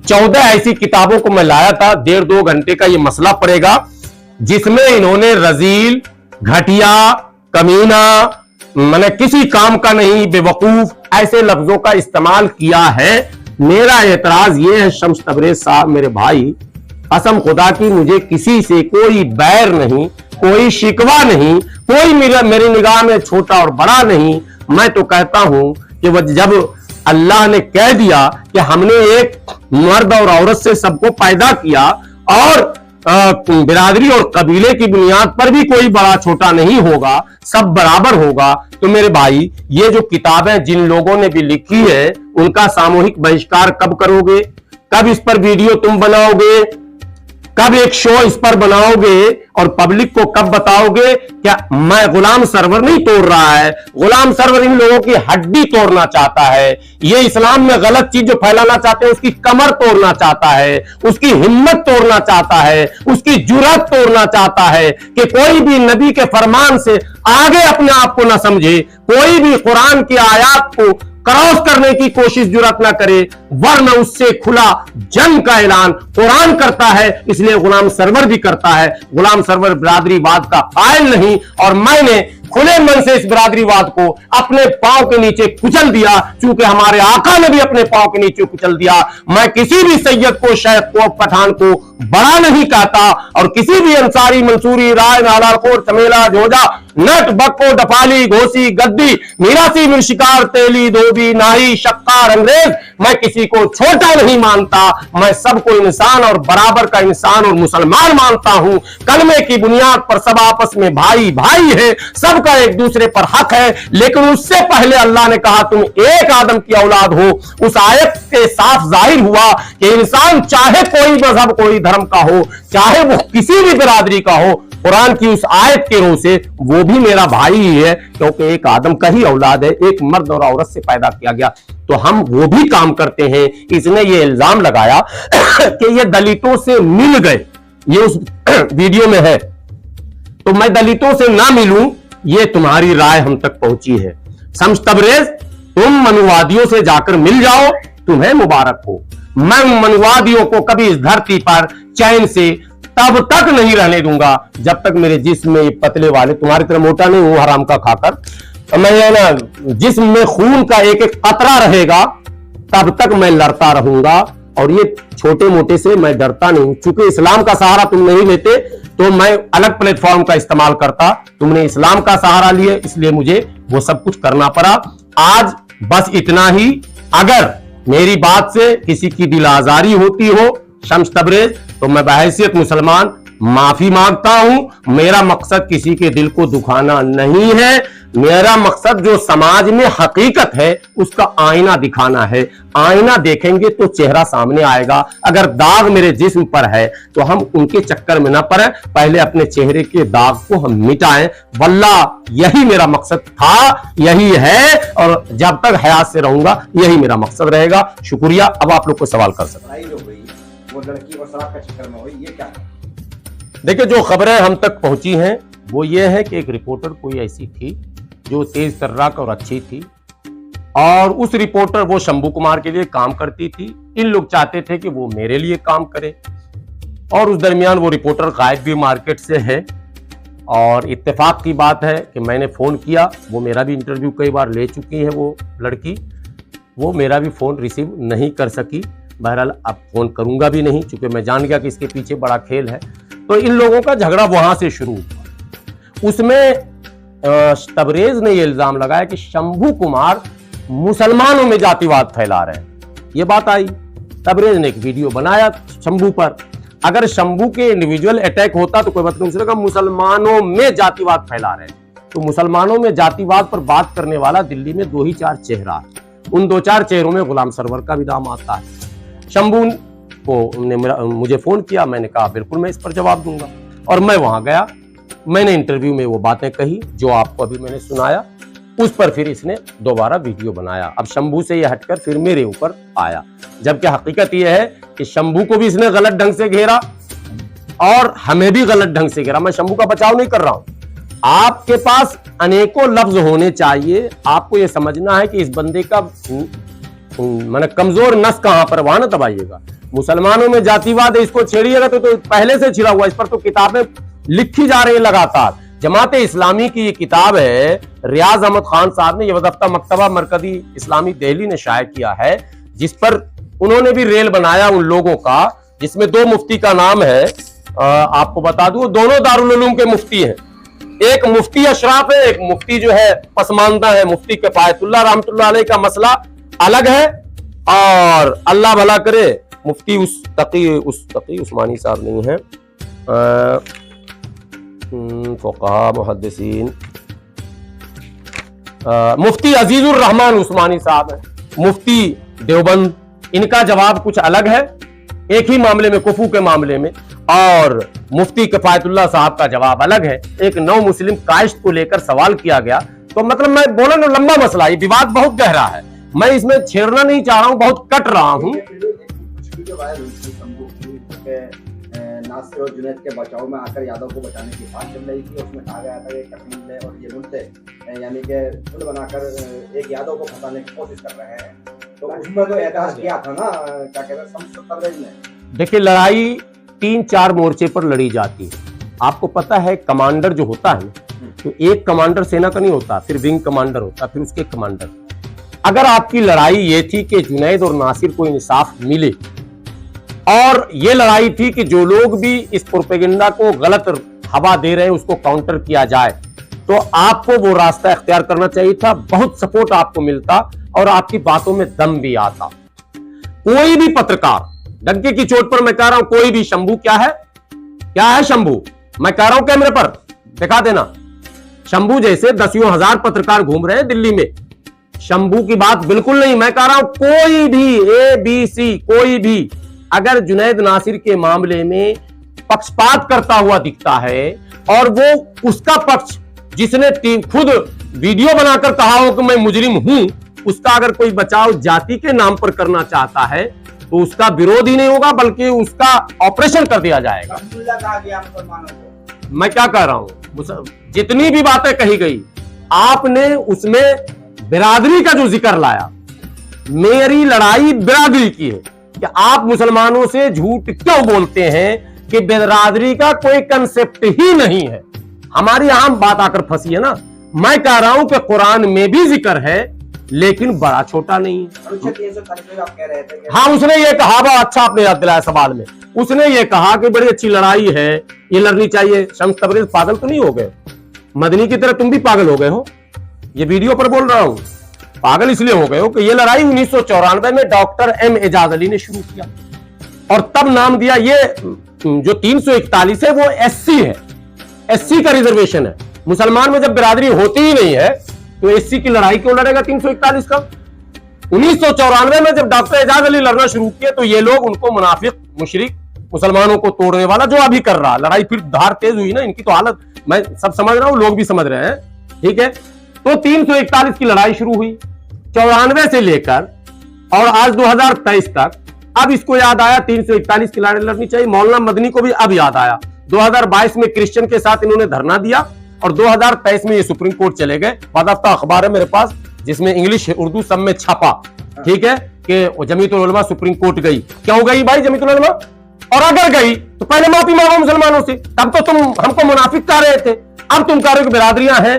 14 ऐसी किताबों को मैं लाया था, 1.5-2 घंटे का ये मसला पड़ेगा, जिसमें इन्होंने रजील, घटिया, कमीना, मैंने किसी काम का नहीं, बेवकूफ, ऐसे लफ्जों का इस्तेमाल किया है। मेरा एतराज ये है शम्स तबरेज साहब, मेरे भाई, कसम खुदा की मुझे किसी से कोई बैर नहीं, कोई शिकवा नहीं, कोई मेरी निगाह में छोटा और बड़ा नहीं। मैं तो कहता हूं कि वह जब अल्लाह ने कह दिया कि हमने एक मर्द और औरत से सबको पैदा किया और बिरादरी और कबीले की बुनियाद पर भी कोई बड़ा छोटा नहीं होगा, सब बराबर होगा, तो मेरे भाई ये जो किताबें जिन लोगों ने भी लिखी है उनका सामूहिक बहिष्कार कब करोगे? कब इस पर वीडियो तुम बनाओगे? कब एक शो इस पर बनाओगे और पब्लिक को कब बताओगे? क्या मैं गुलाम सरवर नहीं तोड़ रहा है, गुलाम सरवर इन लोगों की हड्डी तोड़ना चाहता है। ये इस्लाम में गलत चीज जो फैलाना चाहते हैं उसकी कमर तोड़ना चाहता है, उसकी हिम्मत तोड़ना चाहता है, उसकी जुर्रत तोड़ना चाहता है कि कोई भी नबी के फरमान से आगे अपने आप को ना समझे, कोई भी कुरान की आयत को क्रॉस करने की कोशिश जुर्रत ना करे, वरना उससे खुला जंग का ऐलान कुरान करता है। इसलिए गुलाम सरवर भी करता है। गुलाम सरवर बिरादरीवाद का कायल नहीं, और मैंने खुले मन से इस बिरादरीवाद को अपने पांव के नीचे कुचल दिया, चूंकि हमारे आका ने भी अपने पांव के नीचे कुचल दिया। मैं किसी भी सैयद को, शेख को, पठान को बड़ा नहीं कहता, और किसी भी अंसारी, मंसूरी, राय, नालाखोर, चमेला, जोजा, नट, बक्को, डफाली, घोसी, गद्दी, मीरासी, मिर्शिकार, तेली, धोबी, नाई, शक्कार, अंग्रेज, मैं किसी को छोटा नहीं मानता। मैं सबको इंसान और बराबर का इंसान और मुसलमान मानता हूं। कलमे की बुनियाद पर सब आपस में भाई भाई है, सबका एक दूसरे पर हक है। लेकिन उससे पहले अल्लाह ने कहा तुम एक आदम की औलाद हो। उस आयत से साफ जाहिर हुआ कि इंसान चाहे कोई मजहब, कोई धर्म का हो, चाहे वो किसी भी बिरादरी का हो, कुरान की उस आयत के रूह से वो भी मेरा भाई ही है, क्योंकि एक आदम का ही औलाद है, एक मर्द और औरत से पैदा किया गया। तो हम वो भी काम करते हैं। इसने ये इल्जाम लगाया कि ये दलितों से मिल गए, ये उस वीडियो में है। तो मैं दलितों से ना मिलूं, ये तुम्हारी राय हम तक पहुंची है। शम्स तबरेज, तुम मनुवादियों से जाकर मिल जाओ, तुम्हें मुबारक हो। मैं मनुवादियों को कभी इस धरती पर चैन से तब तक नहीं रहने दूंगा जब तक मेरे जिस्म में ये पतले वाले, तुम्हारी तरह मोटा नहीं हूं हराम का खाकर, तो मैं ना जिस्म में खून का एक एक कतरा रहेगा, तब तक मैं लड़ता रहूंगा। और ये छोटे मोटे से मैं डरता नहीं। चूंकि इस्लाम का सहारा तुम नहीं लेते तो मैं अलग प्लेटफॉर्म का इस्तेमाल करता, तुमने इस्लाम का सहारा लिए, इसलिए मुझे वो सब कुछ करना पड़ा। आज बस इतना ही। अगर मेरी बात से किसी की दिल आजारी होती हो शम्स तबरेज, तो मैं बहैसियत मुसलमान माफी मांगता हूं। मेरा मकसद किसी के दिल को दुखाना नहीं है। मेरा मकसद जो समाज में हकीकत है उसका आईना दिखाना है। आईना देखेंगे तो चेहरा सामने आएगा। अगर दाग मेरे जिस्म पर है तो हम उनके चक्कर में ना पड़े, पहले अपने चेहरे के दाग को हम मिटाएं। वल्लाह यही मेरा मकसद था, यही है, और जब तक हयात से रहूंगा यही मेरा मकसद रहेगा। शुक्रिया। अब आप लोग को सवाल कर सकते हैं। लड़ाई जो हुई वो लड़की और शराब के चक्कर में हुई, ये क्या है? देखिए, जो खबरें हम तक पहुंची हैं वो ये है कि एक रिपोर्टर कोई ऐसी थी जो तेज तर्राक और अच्छी थी, और उस रिपोर्टर वो शंभू कुमार के लिए काम करती थी। इन लोग चाहते थे कि वो मेरे लिए काम करे, और उस दरमियान वो रिपोर्टर गायब भी मार्केट से है। और इत्तेफाक की बात है कि मैंने फोन किया, वो मेरा भी इंटरव्यू कई बार ले चुकी है वो लड़की, वो मेरा भी फोन रिसीव नहीं कर सकी। बहरहाल अब फोन करूंगा भी नहीं, क्योंकि मैं जान गया कि इसके पीछे बड़ा खेल है। तो इन लोगों का झगड़ा वहां से शुरू हुआ। उसमें तबरेज ने यह इल्जाम लगाया कि शंभू कुमार मुसलमानों में जातिवाद फैला रहे हैं। ये बात आई, तबरेज ने एक वीडियो बनाया शंभू पर। अगर शंभू के इंडिविजुअल अटैक होता तो कोई बात नहीं, उसने कहा मुसलमानों में जातिवाद फैला रहे हैं। तो मुसलमानों में जातिवाद पर बात करने वाला दिल्ली में 2 ही 4 चेहरा है। उन 2-4 चेहरों में गुलाम सरवर का भी नाम आता है। शंभू को ने मुझे फोन किया, मैंने कहा बिल्कुल मैं इस पर जवाब दूंगा, और मैं वहां गया। मैंने इंटरव्यू में वो बातें कही जो आपको अभी मैंने सुनाया। उस पर फिर इसने दोबारा वीडियो बनाया। अब शंभू से ये हटकर फिर मेरे ऊपर आया, जबकि हकीकत यह है कि शंभू को भी इसने गलत ढंग से घेरा और हमें भी गलत ढंग से घेरा। मैं शंभू का बचाव नहीं कर रहा हूं। आपके पास अनेकों लफ्ज होने चाहिए। आपको यह समझना है कि इस बंदे का मैंने कमजोर नस कहां पर, वहां ना दबाइएगा। मुसलमानों में जातिवाद है, इसको छेड़िएगा तो पहले से छिड़ा हुआ। इस पर तो किताबें लिखी जा रही है लगातार। जमात इस्लामी की ये किताब है, रियाज अहमद खान साहब ने, ये वदफ्ता मकतबा मरकजी इस्लामी दिल्ली ने शाया किया है, जिस पर उन्होंने भी रेल बनाया उन लोगों का, जिसमें 2 मुफ्ती का नाम है। आपको बता दूं, दोनों दारुल उलूम के मुफ्ती हैं। एक मुफ्ती अशराफ है, एक मुफ्ती जो है पसमानदा है, मुफ्ती किफायतुल्लाह रहमतुल्लाह अलैह का मसला अलग है। और अल्लाह भला करे, मुफ्ती उस तकी उस्मानी साहब नहीं है, फुक़हा मुहद्दिसीन, मुफ्ती अजीजुर रहमान उस्मानी साहब है, मुफ्ती देवबंद। इनका जवाब कुछ अलग है एक ही मामले में, कुफू के मामले में, और मुफ्ती किफायतुल्लाह साहब का जवाब अलग है। एक नौ मुस्लिम कायस्थ को लेकर सवाल किया गया। तो मतलब मैं बोला ना, लंबा मसला, ये विवाद बहुत गहरा है, मैं इसमें छेड़ना नहीं चाह रहा हूं, बहुत कट रहा हूं। नासिर और जुनैद के बचाव में आकर यादव को बचाने की बात चल रही थी। उसमें कहा गया था कि कश्मीर और ये मुल्क यानी कि पुल बनाकर एक यादव को फंसाने की कोशिश कर रहे हैं। तो उसमें तो एतराज किया था ना, क्या कहते हैं, शम्स ने। देखिए, लड़ाई 3-4 मोर्चे पर लड़ी जाती है। आपको पता है कमांडर जो होता है, तो एक कमांडर सेना का नहीं होता, फिर विंग कमांडर होता, फिर उसके कमांडर। अगर आपकी लड़ाई ये थी कि जुनैद और नासिर को इंसाफ मिले, और ये लड़ाई थी कि जो लोग भी इस प्रोपेगेंडा को गलत हवा दे रहे हैं उसको काउंटर किया जाए, तो आपको वो रास्ता इख्तियार करना चाहिए था। बहुत सपोर्ट आपको मिलता और आपकी बातों में दम भी आता। कोई भी पत्रकार, डंके की चोट पर मैं कह रहा हूं, कोई भी, शंभू क्या है शंभू, मैं कह रहा हूं कैमरे पर दिखा देना। शंभू जैसे 10,000 पत्रकार घूम रहे हैं दिल्ली में, शंभू की बात बिल्कुल नहीं। मैं कह रहा हूं कोई भी ABC, कोई भी अगर जुनैद नासिर के मामले में पक्षपात करता हुआ दिखता है, और वो उसका पक्ष जिसने खुद वीडियो बनाकर कहा हो कि मैं मुजरिम हूं, उसका अगर कोई बचाव जाति के नाम पर करना चाहता है तो उसका विरोध ही नहीं होगा, बल्कि उसका ऑपरेशन कर दिया जाएगा। मैं क्या कह रहा हूं, जितनी भी बातें कही गई आपने उसमें बिरादरी का जो जिक्र लाया, मेरी लड़ाई बिरादरी की है कि आप मुसलमानों से झूठ क्यों बोलते हैं कि बिरादरी का कोई कंसेप्ट ही नहीं है। हमारी आम बात आकर फंसी है ना। मैं कह रहा हूं कि कुरान में भी जिक्र है, लेकिन बड़ा छोटा नहीं है। हाँ, उसने ये कहा, बहुत अच्छा आपने याद दिलाया सवाल में, उसने ये कहा कि बड़ी अच्छी लड़ाई है, ये लड़नी चाहिए। शम्स तबरेज पागल तो नहीं हो गए? मदनी की तरह तुम भी पागल हो गए हो? ये वीडियो पर बोल रहा हूं। पागल इसलिए हो गए हो कि ये लड़ाई 1994 में डॉक्टर एम एजाज अली ने शुरू किया और तब नाम दिया ये जो 341 है वो एससी है, एससी का रिजर्वेशन है। मुसलमान में जब बिरादरी होती ही नहीं है तो एससी की लड़ाई क्यों लड़ेगा 341 का? 1994 में जब डॉक्टर एजाज अली लड़ना शुरू किए तो ये लोग उनको मुनाफिक, मुशरिक, मुसलमानों को तोड़ने वाला, जो अभी कर रहा लड़ाई, फिर धार तेज हुई ना इनकी तो हालत मैं सब समझ रहा हूं, लोग भी समझ रहे हैं, ठीक है। तो 341 की लड़ाई शुरू हुई 94 से लेकर और आज 2023 तक। अब इसको याद आया 341 की लड़ाई लड़नी चाहिए। मौलाना मदनी को भी अब याद आया। 2022 में क्रिश्चियन के साथ इन्होंने धरना दिया और 2023 में ये सुप्रीम कोर्ट चले गए। बाकायदा अखबार है मेरे पास जिसमें इंग्लिश उर्दू सब में छपा, ठीक है, कि जमीयतुल उलमा सुप्रीम कोर्ट गई। क्यों गई भाई जमीयतुल उलमा? और अगर गई तो पहले माफी मांगो मुसलमानों से, तब तो तुम हमको मुनाफिक कह रहे थे, अब तुम कह रहे हो कि बिरादरियां हैं।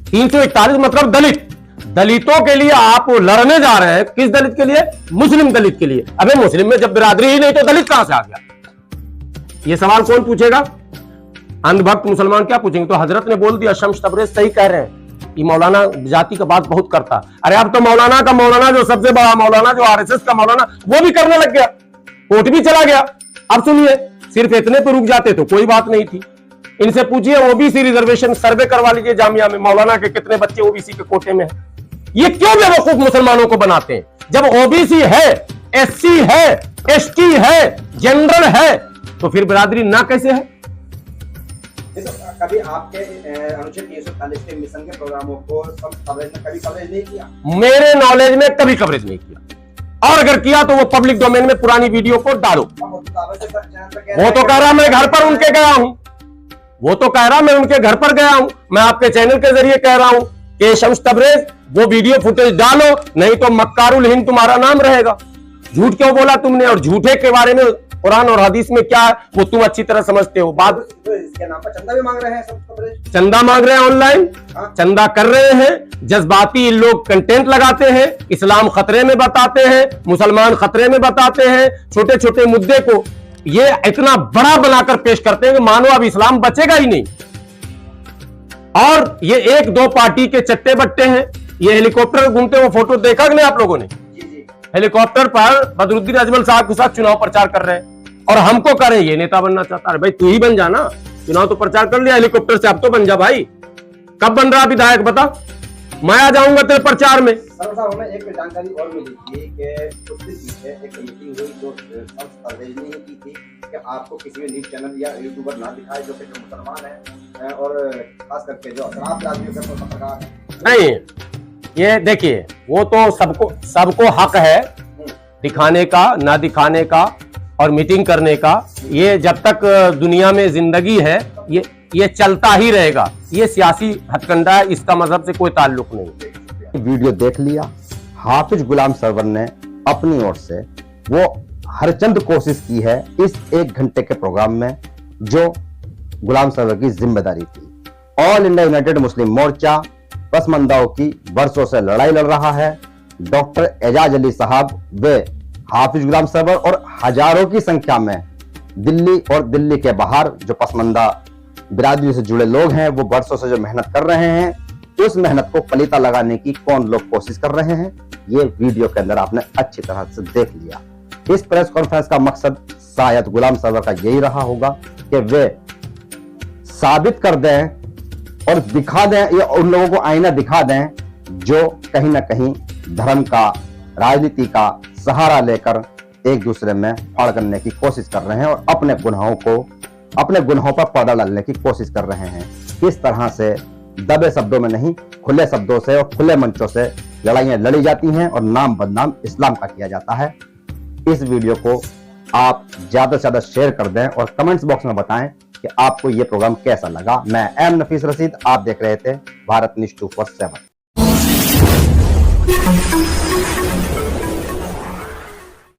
341 मतलब दलित, दलितों के लिए आप लड़ने जा रहे हैं। किस दलित के लिए? मुस्लिम दलित के लिए। अबे मुस्लिम में जब बिरादरी ही नहीं तो दलित कहां से आ गया? ये सवाल कौन पूछेगा? अंधभक्त मुसलमान क्या पूछेंगे? तो हजरत ने बोल दिया, शम्स तबरेज सही कह रहे हैं, ये मौलाना जाति का बात बहुत करता। अरे अब तो मौलाना का मौलाना, जो सबसे बड़ा मौलाना, जो आरएसएस का मौलाना, वो भी करने लग गया, कोर्ट भी चला गया। अब सुनिए, सिर्फ इतने पे रुक जाते तो कोई बात नहीं थी। इनसे पूछिए ओबीसी रिजर्वेशन सर्वे करवा लीजिए जामिया में, मौलाना के कितने बच्चे ओबीसी के कोटे में है। ये क्यों बेवकूफ मुसलमानों को बनाते हैं? जब ओबीसी है, एससी है, एसटी है, जनरल है, तो फिर बिरादरी ना कैसे है? तो कभी आपके अनुच्छेद 340 के मिशन के प्रोग्रामों को सब कवरेज में कभी कवरेज नहीं किया? मेरे नॉलेज में कभी कवरेज नहीं किया, और अगर किया तो वो पब्लिक डोमेन में पुरानी वीडियो को डालो। वो तो कह रहा मैं घर पर उनके गया हूं, वो तो कह रहा मैं उनके घर पर गया हूं। मैं आपके चैनल के जरिए कह रहा हूं कि शम्स तबरेज वो वीडियो फुटेज डालो, नहीं तो मक्कारुल हिंद तुम्हारा नाम रहेगा। झूठ क्यों बोला तुमने? और झूठे के बारे में कुरान और हदीस में क्या है वो तुम अच्छी तरह समझते हो। बात तो इसके नाम पर चंदा भी मांग रहे हैं सब तबरेज, चंदा मांग रहे हैं, ऑनलाइन चंदा कर रहे हैं, जज्बाती लोग कंटेंट लगाते हैं, इस्लाम खतरे में बताते हैं, मुसलमान खतरे में बताते हैं, छोटे छोटे मुद्दे को ये इतना बड़ा बनाकर पेश करते हैं कि मानो अब इस्लाम बचेगा ही नहीं। और ये एक दो पार्टी के चट्टे बट्टे हैं। ये हेलीकॉप्टर घूमते हुए फोटो देखा कि नहीं आप लोगों ने? हेलीकॉप्टर पर बदरुद्दीन अजमल साहब के साथ चुनाव प्रचार कर रहे हैं और हमको करें ये नेता बनना चाहता है। भाई तू ही बन जाना, चुनाव तो प्रचार कर लिया हेलीकॉप्टर से, अब तो बन जा भाई। कब बन रहा विधायक बता, मैं आ जाऊंगा तेरे प्रचार में। सर साहब हमें एक जानकारी और मिली थी कि कुछ दिन पीछे एक मीटिंग हुई जो शम्स तबरेज ने की थी कि आपको किसी भी न्यूज चैनल या यूट्यूबर ना दिखाए जो कि मुसलमान है और खास करके जो असराफ राजनीति के पत्रकार हैं। नहीं, ये देखिए वो तो सबको हक है दिखाने का, ना दिखाने का और मीटिंग करने का। ये जब तक दुनिया में जिंदगी है ये चलता ही रहेगा। ये सियासी हथकंडा है, इसका मजहब से कोई ताल्लुक नहीं। वीडियो देख लिया, हाफिज गुलाम सरवर ने अपनी ओर से वो हरचंद कोशिश की है इस 1 घंटे के प्रोग्राम में जो गुलाम सरवर की जिम्मेदारी थी। ऑल इंडिया यूनाइटेड मुस्लिम मोर्चा पसमंदाओं की वर्षों से लड़ाई लड़ रहा है। डॉक्टर एजाज अली साहब वे हाफिज गुलाम सरवर और हजारों की संख्या में दिल्ली और दिल्ली के बाहर जो पसमंदा बिरादरी से जुड़े लोग हैं वो वर्षों से जो मेहनत कर रहे हैं, उस मेहनत को पलीता लगाने की कौन लोग कोशिश कर रहे हैं, ये वीडियो के अंदर आपने अच्छी तरह से देख लिया। इस प्रेस कॉन्फ्रेंस का मकसद शायद गुलाम सरवर का यही रहा होगा कि वे साबित कर दें और दिखा दें, या उन लोगों को आईना दिखा दें जो कहीं ना कहीं धर्म का, राजनीति का सहारा लेकर एक दूसरे में फाड़ करने की कोशिश कर रहे हैं और अपने गुनाहों पर पर्दा डालने की कोशिश कर रहे हैं। किस तरह से दबे शब्दों में नहीं, खुले शब्दों से और खुले मंचों से लड़ाइयां लड़ी जाती हैं और नाम बदनाम इस्लाम का किया जाता है। इस वीडियो को आप ज्यादा से ज्यादा शेयर कर दें और कमेंट्स बॉक्स में बताएं कि आपको यह प्रोग्राम कैसा लगा। मैं एम नफीस रशीद, आप देख रहे थे भारत न्यूज़ 247।